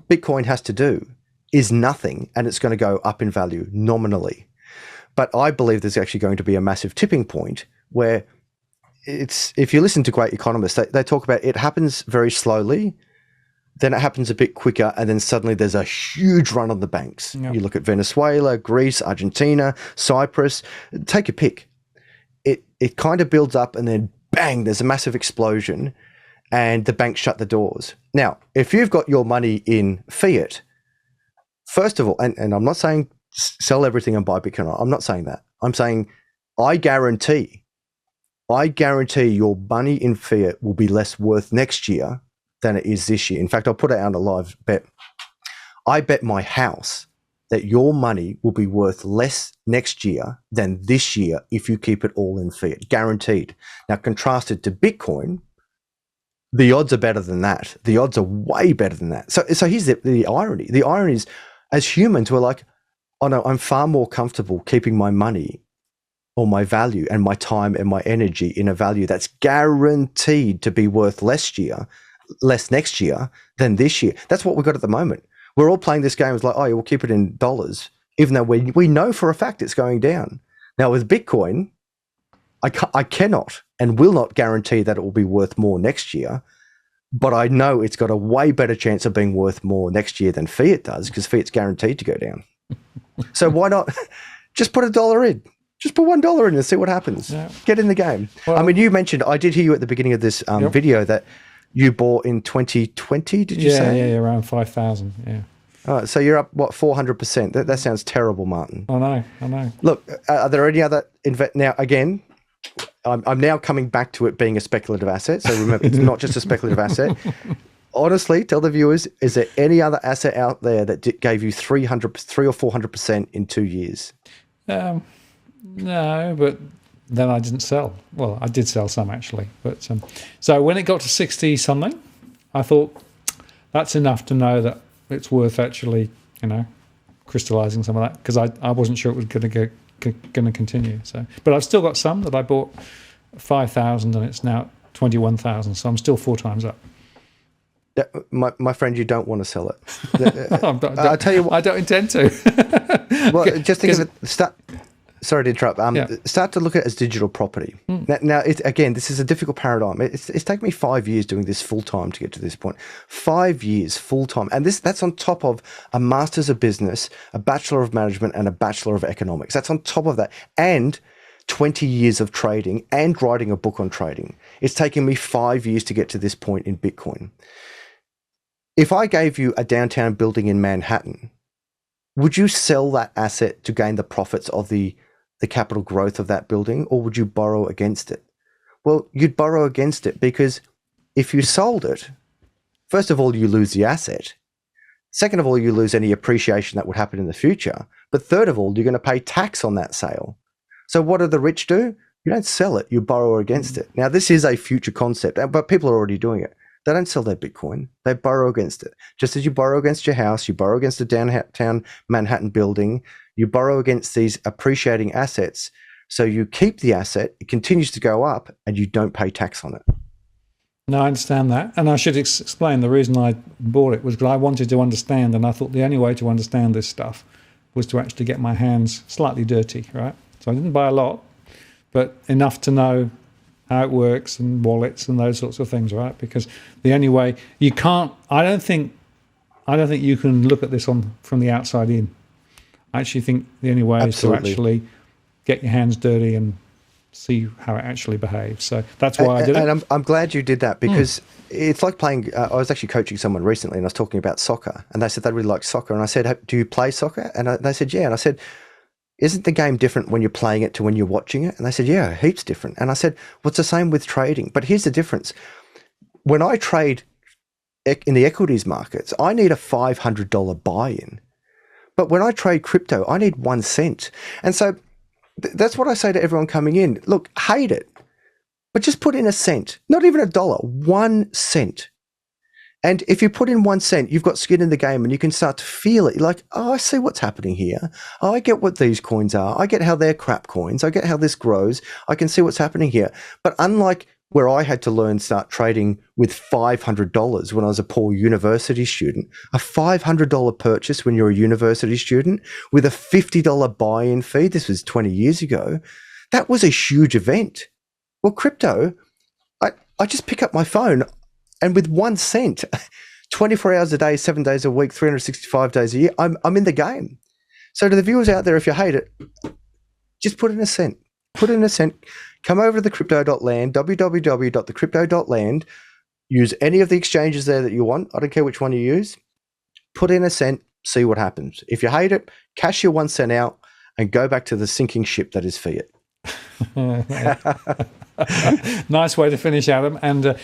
Speaker 2: Bitcoin has to do is nothing, and it's going to go up in value nominally. But I believe there's actually going to be a massive tipping point where if you listen to great economists, they talk about it happens very slowly, then it happens a bit quicker, and then suddenly there's a huge run on the banks. Yep. You look at Venezuela, Greece, Argentina, Cyprus, take your pick. It kind of builds up and then bang, there's a massive explosion and the banks shut the doors. Now, if you've got your money in fiat, first of all, and I'm not saying sell everything and buy Bitcoin. I'm not saying that. I'm saying I guarantee your money in fiat will be less worth next year than it is this year. In fact, I'll put it out on a live bet. I bet my house that your money will be worth less next year than this year if you keep it all in fiat, guaranteed. Now, contrasted to Bitcoin, the odds are better than that. The odds are way better than that. So here's the irony. The irony is, as humans, we're like, oh no, I'm far more comfortable keeping my money or my value and my time and my energy in a value that's guaranteed to be worth less next year than this year. That's what we've got at the moment. We're all playing this game as like, oh, yeah, we'll keep it in dollars, even though we know for a fact it's going down. Now with Bitcoin, I cannot and will not guarantee that it will be worth more next year, but I know it's got a way better chance of being worth more next year than fiat does, because fiat's guaranteed to go down. So why not just put $1 in? Just put $1 in and see what happens. Yeah. Get in the game. Well, I mean, you mentioned, I did hear you at the beginning of this video that you bought in 2020, did you say?
Speaker 1: Yeah, around 5,000, yeah.
Speaker 2: All right, so you're up, 400%? That sounds terrible, Martin.
Speaker 1: I know.
Speaker 2: Look, are there any other... Now, again, I'm now coming back to it being a speculative asset. So remember, it's not just a speculative asset. Honestly, tell the viewers, is there any other asset out there that gave you 300 or 400% in 2 years?
Speaker 1: No, but then I didn't sell. Well, I did sell some actually, but so when it got to 60 something, I thought that's enough to know that it's worth actually, crystallizing some of that, because I wasn't sure it was going to continue. So, but I've still got some that I bought 5,000 and it's now 21,000. So I'm still 4 times up.
Speaker 2: My friend, you don't want to sell it. I'll tell you what.
Speaker 1: I don't intend to.
Speaker 2: Well, just think of it. Sorry to interrupt. Start to look at it as digital property. Now, again, this is a difficult paradigm. It's taken me 5 years doing this full time to get to this point. 5 years full time, and that's on top of a master's of business, a bachelor of management, and a bachelor of economics. That's on top of that, and 20 years of trading and writing a book on trading. It's taken me 5 years to get to this point in Bitcoin. If I gave you a downtown building in Manhattan, would you sell that asset to gain the profits of the capital growth of that building, or would you borrow against it? Well, you'd borrow against it, because if you sold it, first of all, you lose the asset. Second of all, you lose any appreciation that would happen in the future. But third of all, you're going to pay tax on that sale. So what do the rich do? You don't sell it, you borrow against it. Now, this is a future concept, but people are already doing it. They don't sell their Bitcoin. They borrow against it. Just as you borrow against your house, you borrow against a downtown Manhattan building, you borrow against these appreciating assets. So you keep the asset, it continues to go up, and you don't pay tax on it.
Speaker 1: No, I understand that. And I should explain the reason I bought it was because I wanted to understand, and I thought the only way to understand this stuff was to actually get my hands slightly dirty, right? So I didn't buy a lot, but enough to know how it works and wallets and those sorts of things, right? Because the only way you can't, I don't think you can look at this from the outside in. I actually think the only way is to actually get your hands dirty and see how it actually behaves. So that's why I did it.
Speaker 2: And I'm glad you did that, because it's like playing. I was actually coaching someone recently, and I was talking about soccer, and they said they really like soccer, and I said, "Do you play soccer?" And they said, "Yeah." And I said, "Isn't the game different when you're playing it to when you're watching it?" And they said, "Yeah, heaps different." And I said, "Well, it's the same with trading, but here's the difference. When I trade in the equities markets, I need a $500 buy-in, but when I trade crypto, I need 1 cent." And so that's what I say to everyone coming in. Look, hate it, but just put in a cent, not even $1, 1 cent. And if you put in 1 cent, you've got skin in the game, and you can start to feel it. You're like, oh, I see what's happening here. Oh, I get what these coins are. I get how they're crap coins. I get how this grows. I can see what's happening here. But unlike where I had to start trading with $500 when I was a poor university student, a $500 purchase when you're a university student with a $50 buy-in fee, this was 20 years ago, that was a huge event. Well, crypto, I just pick up my phone, and with 1 cent, 24 hours a day, 7 days a week, 365 days a year, I'm in the game. So to the viewers out there, if you hate it, just put in a cent. Put in a cent. Come over to thecrypto.land, www.thecrypto.land. Use any of the exchanges there that you want. I don't care which one you use. Put in a cent, see what happens. If you hate it, cash your 1 cent out and go back to the sinking ship that is fiat.
Speaker 1: Nice way to finish, Adam. And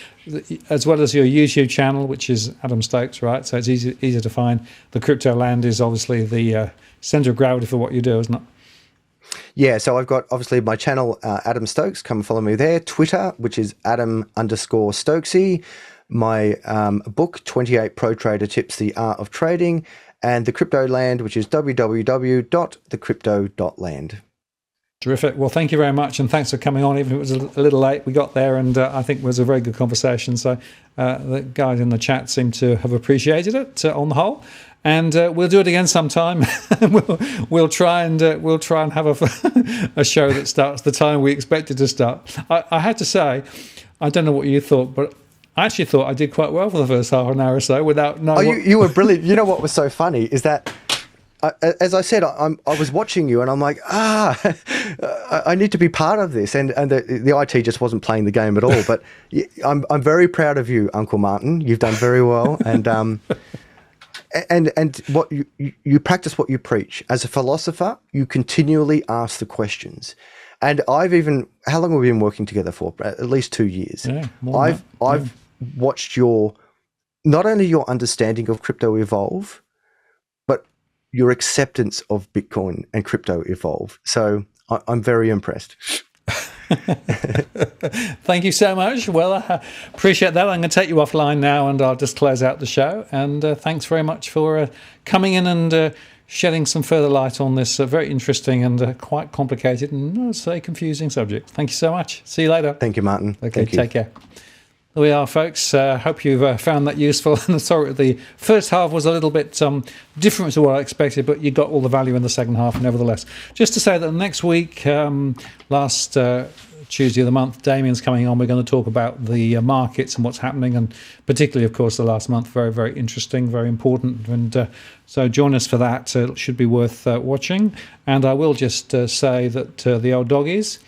Speaker 1: as well as your YouTube channel, which is Adam Stokes, right? So it's easy to find. The Crypto Land is obviously the center of gravity for what you do, isn't it?
Speaker 2: Yeah, so I've got obviously my channel, Adam Stokes. Come and follow me there. Twitter, which is Adam_Stokesy. My book, 28 Pro Trader Tips, The Art of Trading. And the Crypto Land, which is www.thecrypto.land.
Speaker 1: Terrific. Well, thank you very much, and thanks for coming on. Even if it was a little late, we got there, and I think it was a very good conversation. So the guys in the chat seem to have appreciated it on the whole. And we'll do it again sometime. we'll try and have a show that starts the time we expect it to start. I had to say, I don't know what you thought, but I actually thought I did quite well for the first half an hour or so without knowing.
Speaker 2: Oh, you were brilliant. You know what was so funny is that, as I said, I was watching you, and I'm like, I need to be part of this, and the IT just wasn't playing the game at all. But I'm very proud of you, Uncle Martin. You've done very well, and what you practice what you preach. As a philosopher, you continually ask the questions. And I've even, how long have we been working together for? At least 2 years.
Speaker 1: Yeah,
Speaker 2: I've watched not only your understanding of crypto evolve, but your acceptance of Bitcoin and crypto evolve. So I'm very impressed.
Speaker 1: Thank you so much. Well, I appreciate that. I'm going to take you offline now, and I'll just close out the show. And thanks very much for coming in and shedding some further light on this very interesting and quite complicated and, I'd say, confusing subject. Thank you so much. See you later.
Speaker 2: Thank you, Martin.
Speaker 1: Okay, take care. There we are, folks. Hope you've found that useful. Sorry, the first half was a little bit different to what I expected, but you got all the value in the second half nevertheless. Just to say that next week, last Tuesday of the month, Damien's coming on. We're going to talk about the markets and what's happening, and particularly, of course, the last month. Very, very interesting, very important. And so join us for that. It should be worth watching. And I will just say that the old doggies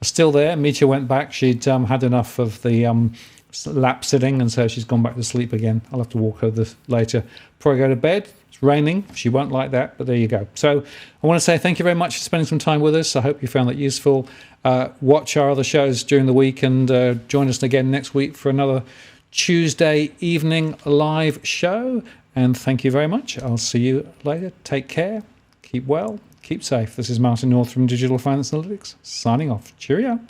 Speaker 1: are still there. Mitya went back. She'd had enough of the lap sitting, and so she's gone back to sleep again. I'll have to walk her later before I go to bed. It's raining. She won't like that, but there you go. So I want to say thank you very much for spending some time with us. I hope you found that useful. Watch our other shows during the week, and join us again next week for another Tuesday evening live show. And thank you very much. I'll see you later. Take care. Keep well. Keep safe. This is Martin North from Digital Finance Analytics, signing off. Cheerio.